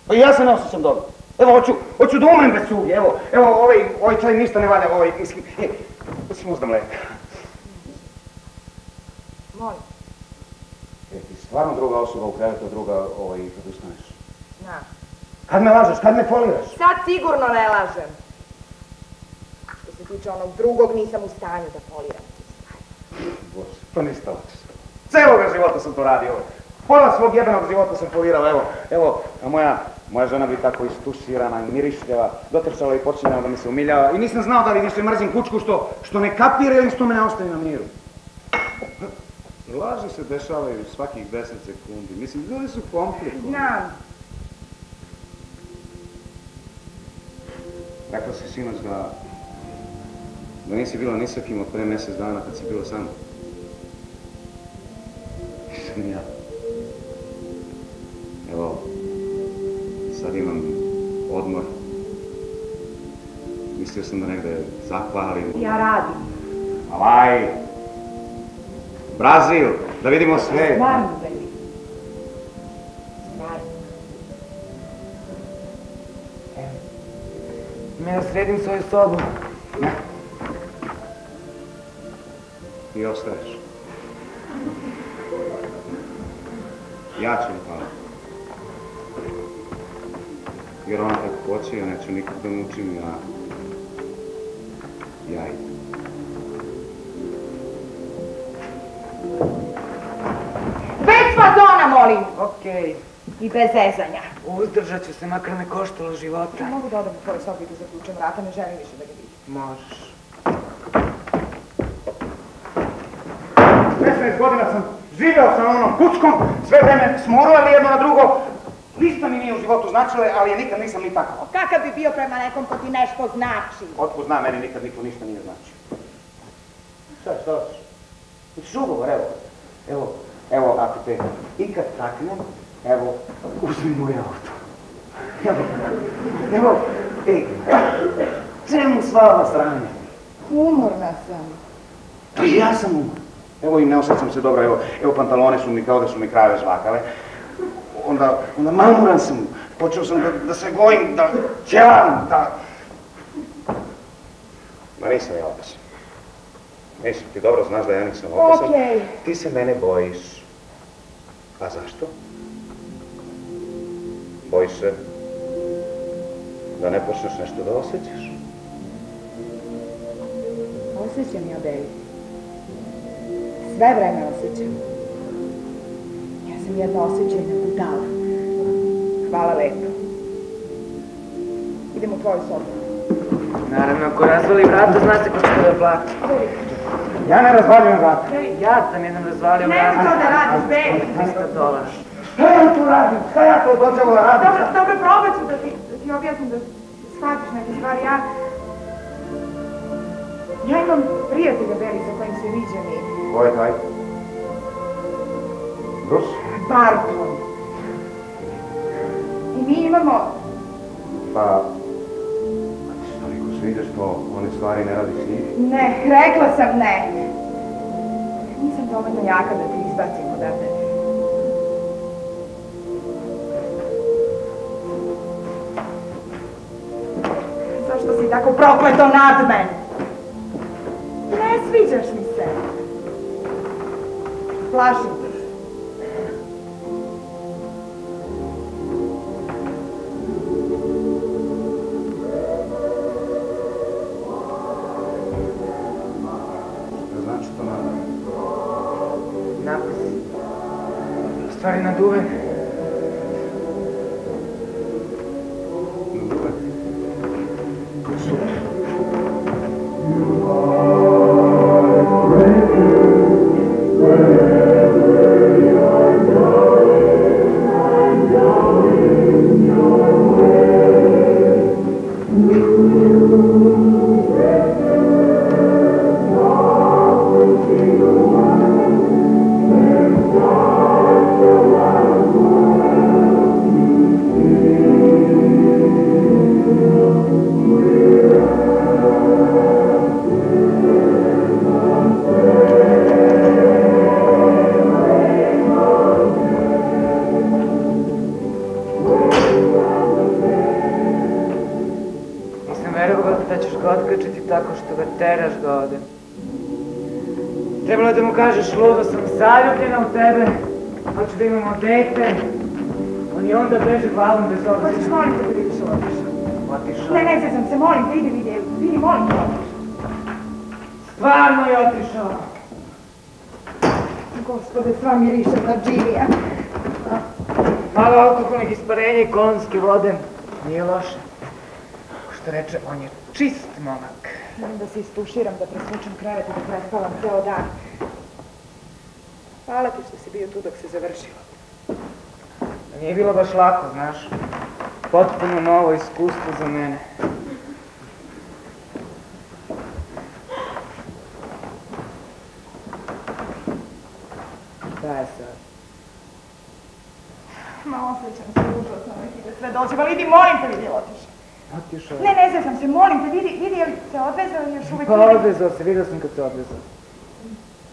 Pa ja se ne osjećam dobro. Evo, hoću da umrem bez suge. Evo, ovaj čaj ništa ne valja, mislim. Da si uzda mleka. Molim. Ti stvarno druga osoba u krevetu, druga kad ustaneš. Znam. Kad me lažeš, kad me foliraš? Sad sigurno ne lažem. Što se tiče onog drugog, nisam u stanju da poliram. Bože, pa ništa lačiš. Celoga života sam to radio. Pola svog jebenog života sam folirao, evo, a moja žena bi tako istuširana i mirišljava, dotrčala i počinjala da mi se umiljava i nisam znao da li više mrzim kučku što ne kapira ili što me ne ostavi na miru. Laži se dešavaju svakih 10 sekundi. Mislim, ljudi su komplikovani. Znam. Rekla si sinoć da nisi bila ni sa kim od pre mjesec dana kad si bila sama. Nisam ja. Evo, sad imam odmor. Mislio sam da negde zahvalim. Ja radim. Avaj! Brazil, da vidimo sve. Stvarno, Beli. Stvarno. Ime da sredim svoju sobu. Ne. I ostaješ. Ja ću upala. Jer ona tako hoće, ja neću nikog da mučim, ja idem. Bez fazona, molim! Okej. I bez zezanja. Uzdržat ću se, makar me koštalo života. Mogu da odem u tvoju sobu i da zaključem vrata, ne želim više da ga vidim. Možeš. 16 godina sam živeo sa onom kučkom, sve vreme smo urlali jedno na drugo. Ništa mi nije u životu značilo, ali je nikad nisam ni takav. Kakav bi bio prema nekom ko ti nešto znači? Otko zna, meni nikad niko ništa nije značio. Šta hoćeš? Hoćeš ugovor, evo, ako te ikad taknem, evo, uzmi moj auto. Evo, čemu sva ova sranja? Umorna sam. Pa i ja sam umor. Evo i ne osjećam se dobro, evo pantalone su mi kao da su mi krave žvakale. Onda mamuran sam, počeo sam da se gojim, da ćelam, Ma nisam ja opasan. Nisam, ti dobro znaš da ja nisam opasan. Okej. Ti se mene bojiš. A zašto? Bojiš se da ne počneš nešto da osjećaš. Osjećam ja, Beli. Sve vreme osjećam. Ja sam jedna osjećajna budala. Hvala lepo. Idem u tvoju sobu. Naravno, ako razvali vrata, zna se ko će da plati. Ja ne razvaljujem vrata. Ja sam jednom razvalio vrata. Nema to da radiš, Beli. $300. Šta ja tu radim? Šta ja to dođevo da radim? Dobro, probat ću da ti objasnim da shvatiš neke stvari. Ja imam prijatelja, Beli, sa kojim se viđam i... Ko je taj? Rus? Barton. I mi imamo... Pa... Ako se ideš to, one stvari ne radi s njih. Ne, rekla sam ne. Nisam dovoljno jaka da te izbacim odavde. Zašto si tako prokleto nad mene? Ne sviđaš mi se. Plašim te se. Ne znači to nadam. Napis. Stvari naduven. Naduven? Teraš ga ovde. Trebalo je da mu kažeš, ludo sam zaljubljena u tebe, hoću da imamo dete. On i onda beže glavom bez obzira. Hoćeš, molim te da vidiš otišao. Otišao. Ne zezam se, molim te, vidi, molim te otišao. Stvarno je otišao. Gospode, sva mirišem na dživija. Malo alkoholnih isparenja i kolonske vode. Nije loše. Što reče, on je čist momak. Idem da se istuširam, da presvučem krevet i da prespavam ceo dan. Hvala ti što si bio tu dok se završilo. Nije bilo baš lako, znaš. Potpuno novo iskustvo za mene. Šta je sad? Ma osjećam se užasno, neki da sve dođe, ali idi, molim te, vidi, otišao. Otišao. Ne zezam se, molim te, vidi, je li se odvezao ili još uvek... Pa odvezao se, vidio sam kad se odvezao.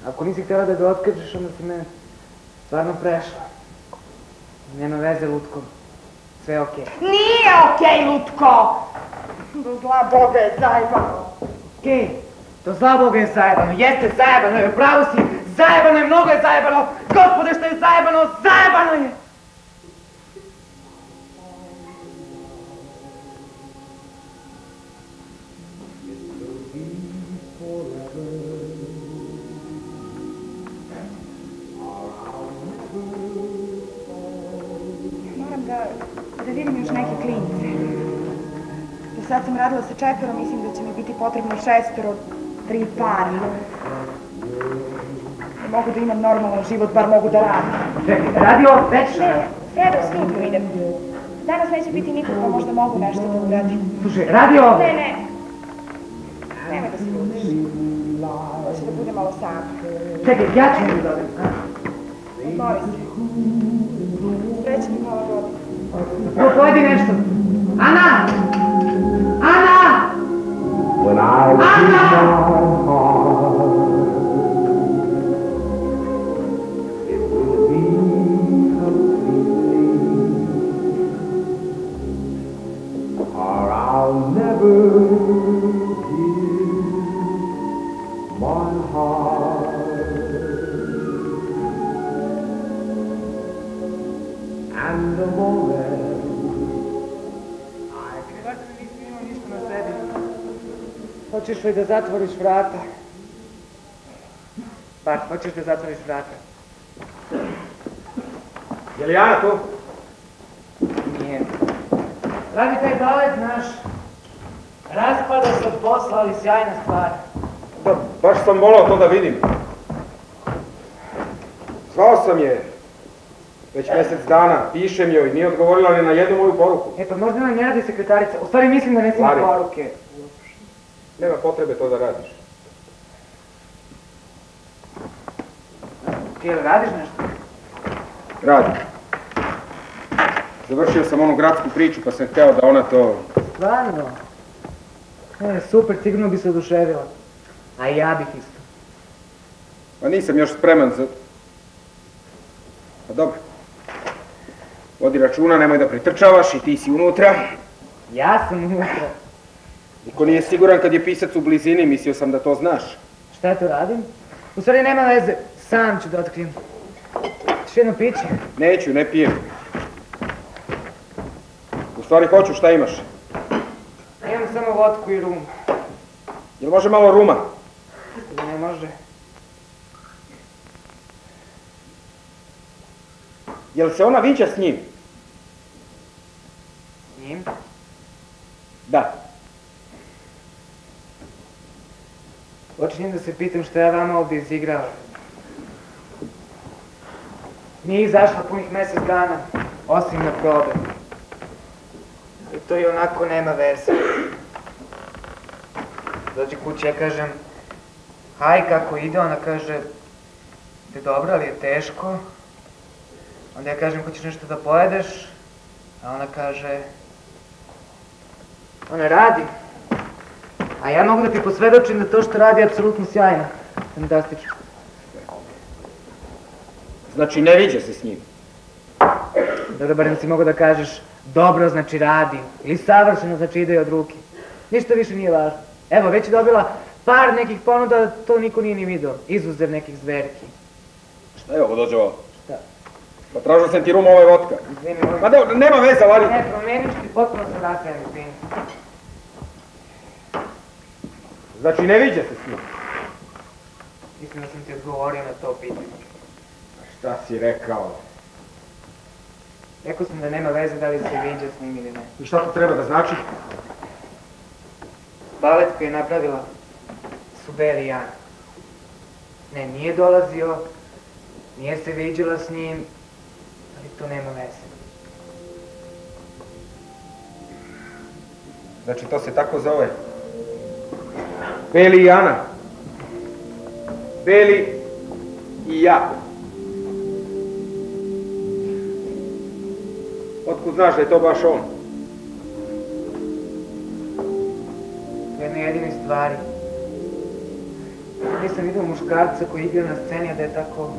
Ako nisi htjela da ga otkažeš, onda si me stvarno prešla. Nema veze, Lutko. Sve je okej. Nije okej, Lutko! Do zla Boga je zajebano. Okej, do zla Boga je zajebano. Jeste zajebano je, upravo si. Zajebano je, mnogo je zajebano. Gospode, što je zajebano, zajebano je! Da vidim još neke klinice. Do sad sam radila sa 4, mislim da će mi biti potrebno 6, 3 para. Da mogu da imam normalan život, bar mogu da radim. Čekaj, radi ovo večno? Ne, sreda u studiju idem. Danas neće biti nikog, pa možda mogu nešto da uradim. Slušaj, radi ovo! Ne. Nemoj da se ljudiš. Hoće da bude malo sama. Čekaj, ja ću mi dodam. Odmori se. Srećni Nova godina. Pojedi nešto. Ana! Ana! When I keep my heart, it will be completely, or I'll never give my heart. And the moment Hoćeš li da zatvoriš vrata? Bart, hoćeš da zatvoriš vrata? Je li Ana tu? Nije. Radi taj balet naš. Raspada se od posla, ali sjajna stvar. Da, baš sam volao to da vidim. Zvao sam je već mjesec dana, pišem joj, nije odgovorila ni na jednu moju poruku. E pa možda nam ne radi sekretarica. U stvari mislim da ne snima Lari. poruke. Nema potrebe to da radiš. Ti jel radiš nešto? Radim. Završio sam onu gradsku priču pa sam hteo da ona to... Stvarno? Super, sigurno bi se oduševila. A i ja bih isto. Pa nisam još spreman za... Pa dobro. Vodi računa, nemoj da pretrčavaš i ti si unutra. Ja sam unutra. Niko nije siguran kad je pisac u blizini, mislio sam da to znaš. Šta to radim? U stvari nema veze, sam ću da otkrijem. Još jedno piće? Neću, ne pijem. U stvari hoću, šta imaš? Imam samo vodku i rum. Jel može malo ruma? Ne može. Jel se ona viđa s njim? Njim? Da. Počinjem da se pitam što ja vama ovdje izigrao. Nije izašla punih mjesec dana, osim na probe. Ali to i onako nema veze. Dođe kući, ja kažem, haj kako ide, ona kaže, te dobro, ali je teško. Onda ja kažem, hoćeš nešto da pojedeš, a ona kaže, ona radi. A ja mogu da ti posvjedočim da to što radi je apsolutno sjajno. Fantastično. Znači ne viđa se s njim. Dobro, barem si mogu da kažeš, dobro znači radi, ili savršeno znači ide od ruke. Ništa više nije važno. Evo, već je dobila par nekih ponuda, to niko nije ni vidio, izuzev nekih zverki. Šta je ovo dođevo? Šta? Pa tražio sam ti rum, ovo je vodka. Izvini, Ma nema veze, Lari. Ne, promeniš ti, potpuno sam raskajan, izvini. Znači ne viđa se s njim. Mislim da sam ti odgovorio na to pitanje. Šta si rekao? Rekao sam da nema veze da li se viđa s njim ili ne. I šta to treba da znači? Balet koji je napravila su Beli i Ana. Ne, nije dolazio, nije se viđala s njim, ali to nema veze. Znači to se tako zove. Beli i Ana. Beli i ja. Otkud znaš da je to baš on? U jednoj jedinoj stvari. Nisam vidio muškarca koji igra na sceni, a da je tako...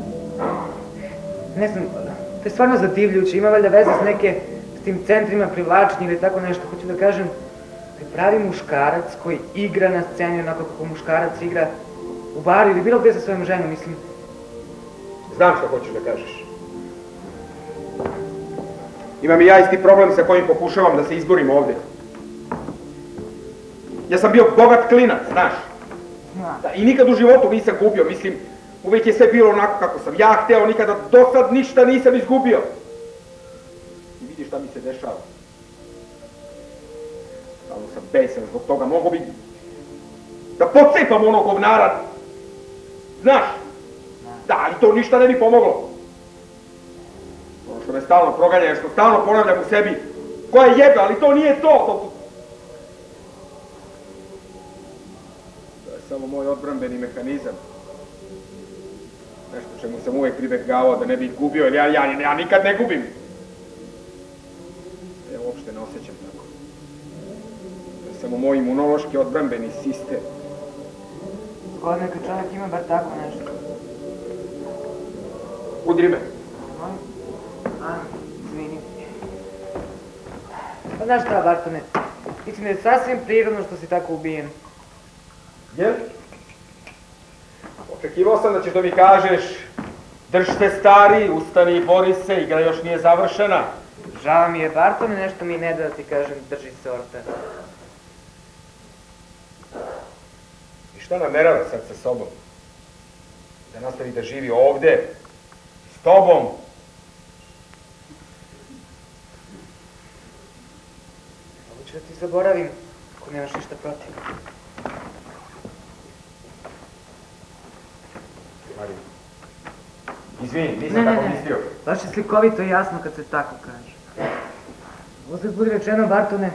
Ne znam, to je stvarno zadivljuće, ima valjda veze s tim centrima privlačenja ili tako nešto. Hoću da kažem, da je pravi muškarac koji igra na sceni onako kako muškarac igra u baru ili bilo gdje sa svojom ženom, mislim. Znam što hoćeš da kažeš. Imam i ja isti problem sa kojim pokušavam da se izborim ovdje. Ja sam bio bogat klinac, znaš. Da, i nikad u životu nisam gubio, mislim, uvijek je sve bilo onako kako sam ja hteo, nikada do sad ništa nisam izgubio. I vidiš šta mi se dešava. Stalno sam besan zbog toga, mogo bi da pocepam onog govnara. Znaš? Da, ali to ništa ne bi pomoglo. Ono što me stalno proganja je što stalno ponavljam u sebi, koja je jebe, ali to nije to. To je samo moj odbrambeni mehanizam. Nešto čemu sam uvijek pribegavao da ne bih gubio, jer ja nikad ne gubim. Ja uopšte ne osjećam tako. To je samo moj imunološki odbrambeni sistem. Zgodno je kad čovjek ima bar tako nešto. Udri me. Izvini. Pa znaš šta, Bartone, mislim da je sasvim prirodno što si tako ubijen. Jel? Očekivao sam da ćeš da mi kažeš drž se stari, ustani i bori se, igra još nije završena. Žao mi je, Bartone, nešto mi ne da ti kažem drži se orta. I šta namerava sad sa sobom? da nastavi da živi ovde, s tobom. Hoću da ti zaboravim, ako nemaš ništa protiv. Marija, izvini, nisam tako mislio. Baš je slikovito i jasno kad se tako kaže. Uzgled budi rečeno, Bartone,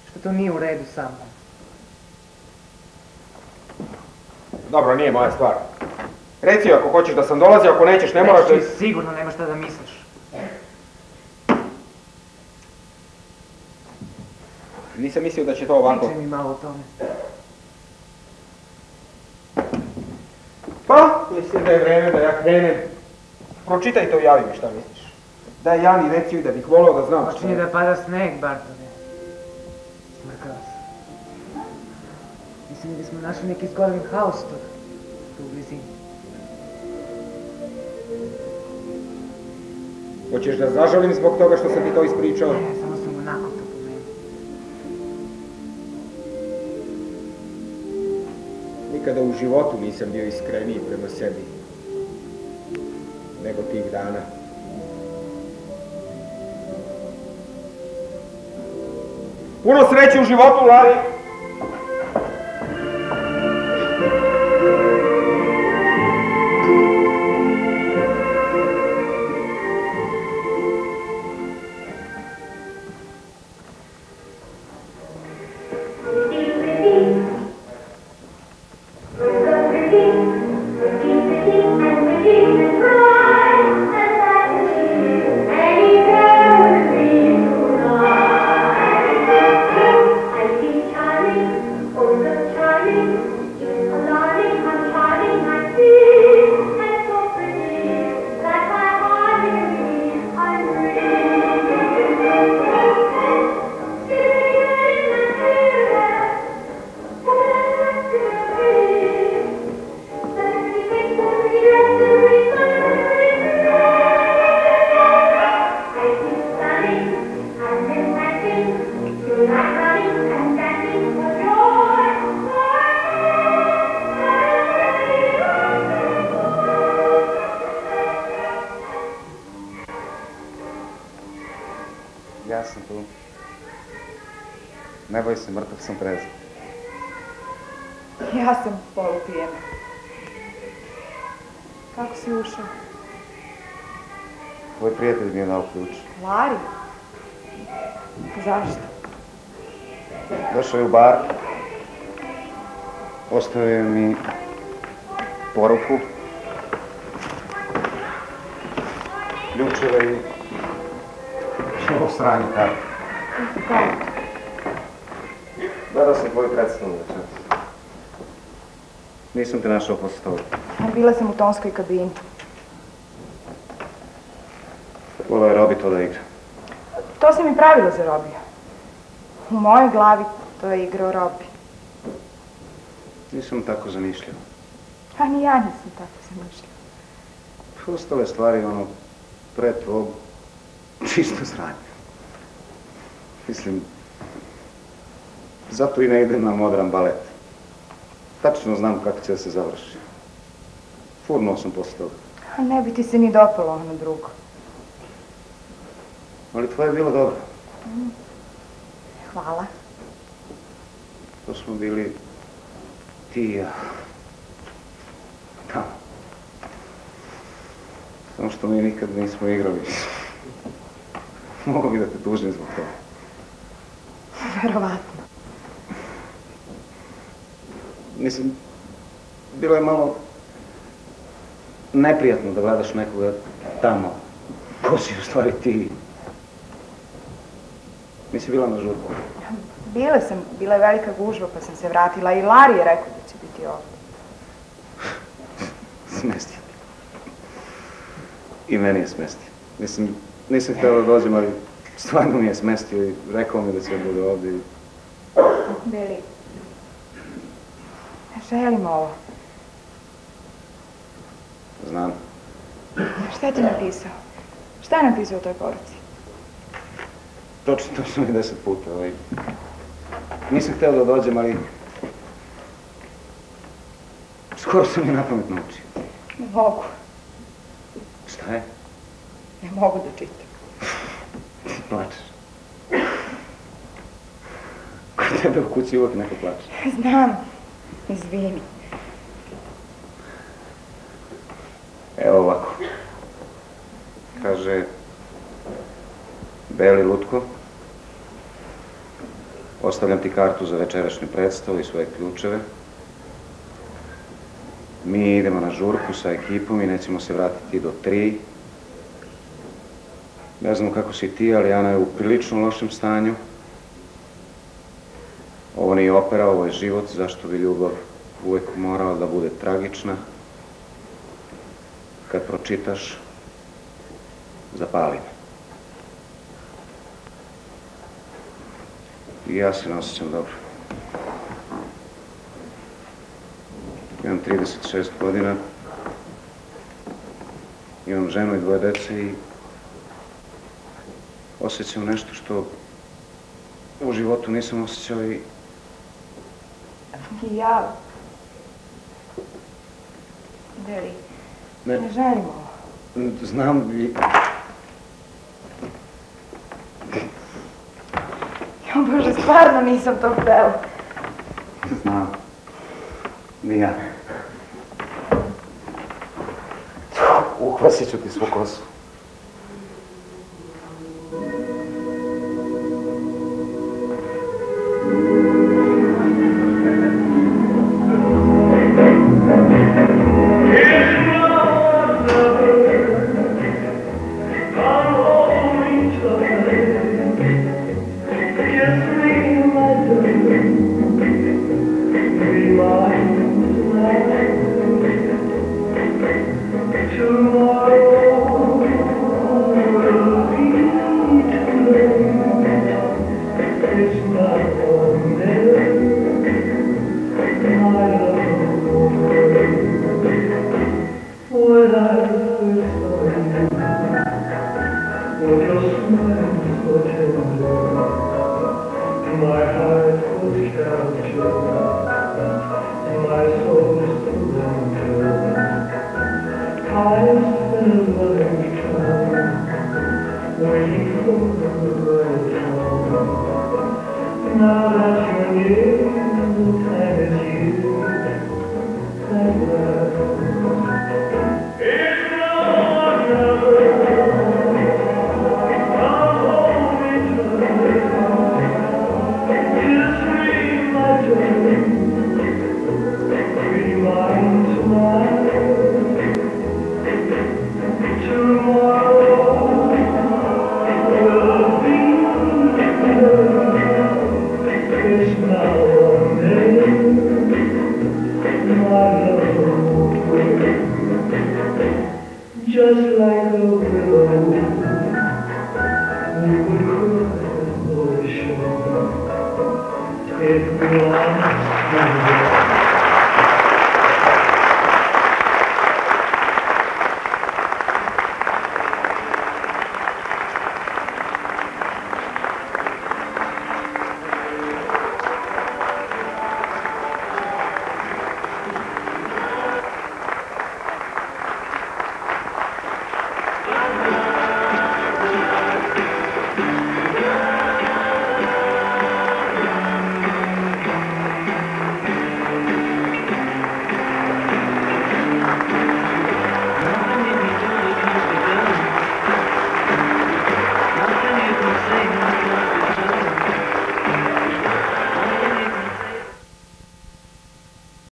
što to nije u redu sa mnom. Dobro, nije moja stvar. Reci ako hoćeš da sam dolazio, ako nećeš, ne moraš da... Nećeš, sigurno nemaš šta da misliš. Nisam mislio da će to ovako... Pričaj mi malo o tome. Pa, mislim da je vreme da ja krenem. Pročitaj to i javi mi šta misliš. Daj Jani reci joj da bih voleo da znam. Počinje da pada sneg, Bartone. Smrkava se. Mislim da smo našli neki zgodan haustor tu u blizini. Hoćeš da zažalim zbog toga što sam ti to ispričao? Ne, samo sam onako to pomenuo. Nikada u životu nisam bio iskreniji prema sebi nego tih dana. Puno sreće u životu, Lari! Ja sam tu. Ne boj se, mrtav sam trezan. Ja sam polupijena. Kako si ušao? Tvoj prijatelj mi je dao ključ. Lari? Zašto? Došao je u bar. Ostavio mi poruku. Ključeve i ovo sranje kartu. Kako? Gledao sam tvoju predstavu večeras. Nisam te našao posle toga. Bila sam u tonskoj kabini. Volao je Robi to da igra. To sam i pravila za Robija. U mojoj glavi to je igrao Robi. Nisam tako zamišljao. A ni ja nisam tako zamišljala. Ostale stvari, pre tvog, čisto sranje. Mislim, zato i ne idem na modran balet. Tačno znam kako će da se završi. Furnuo sam posle toga. A ne bi ti se ni dopalo ono drugo. Ali tvoje je bilo dobro. Hvala. To smo bili ti i ja. Da. Samo što mi nikad nismo igrali. Mogu bi da te tužim zbog toga. Verovatno. Mislim, bilo je malo neprijatno da gledaš nekoga tamo. Ko si u stvari ti? Nisi bila na žurku? Bila je velika gužva pa sam se vratila i Lari je rekao da će biti ovdje. Smestio. I meni je smestio. Mislim, nisam htjela da dođem, ali stvarno mi je smestio i rekao mi da će bude ovdje. Bili, želim ovo. Znam. Šta ti napisao? Šta je napisao u toj poruci? Pročitao sam i 10 puta. Nisam htjela da dođem, ali skoro sam je napamet naučio. Ne mogu. Šta je? Ne mogu da čitam. Plačeš. Kod tebe u kući uvijek neko plače. Znam. Izvini. Evo ovako. Kaže, Beli Lutko, ostavljam ti kartu za večerašnju predstavu i svoje ključeve. Mi idemo na žurku sa ekipom i nećemo se vratiti do 3. Ne znam kako si ti, ali Ana je u prilično lošem stanju. Ovo nije opera, ovo je život, zašto bi ljubav uvek morala da bude tragična. Kad pročitaš, zapali me. I ja se ne osjećam dobro. Imam 36 godina, imam ženu i 2 dece i osjećam nešto što u životu nisam osjećao i... I ja... Beli, ne želim ovo. Znam i... Jo, Bože, stvarno nisam to htela. Znam. Ni ja. Uhvasit ću ti svu kosu. If you want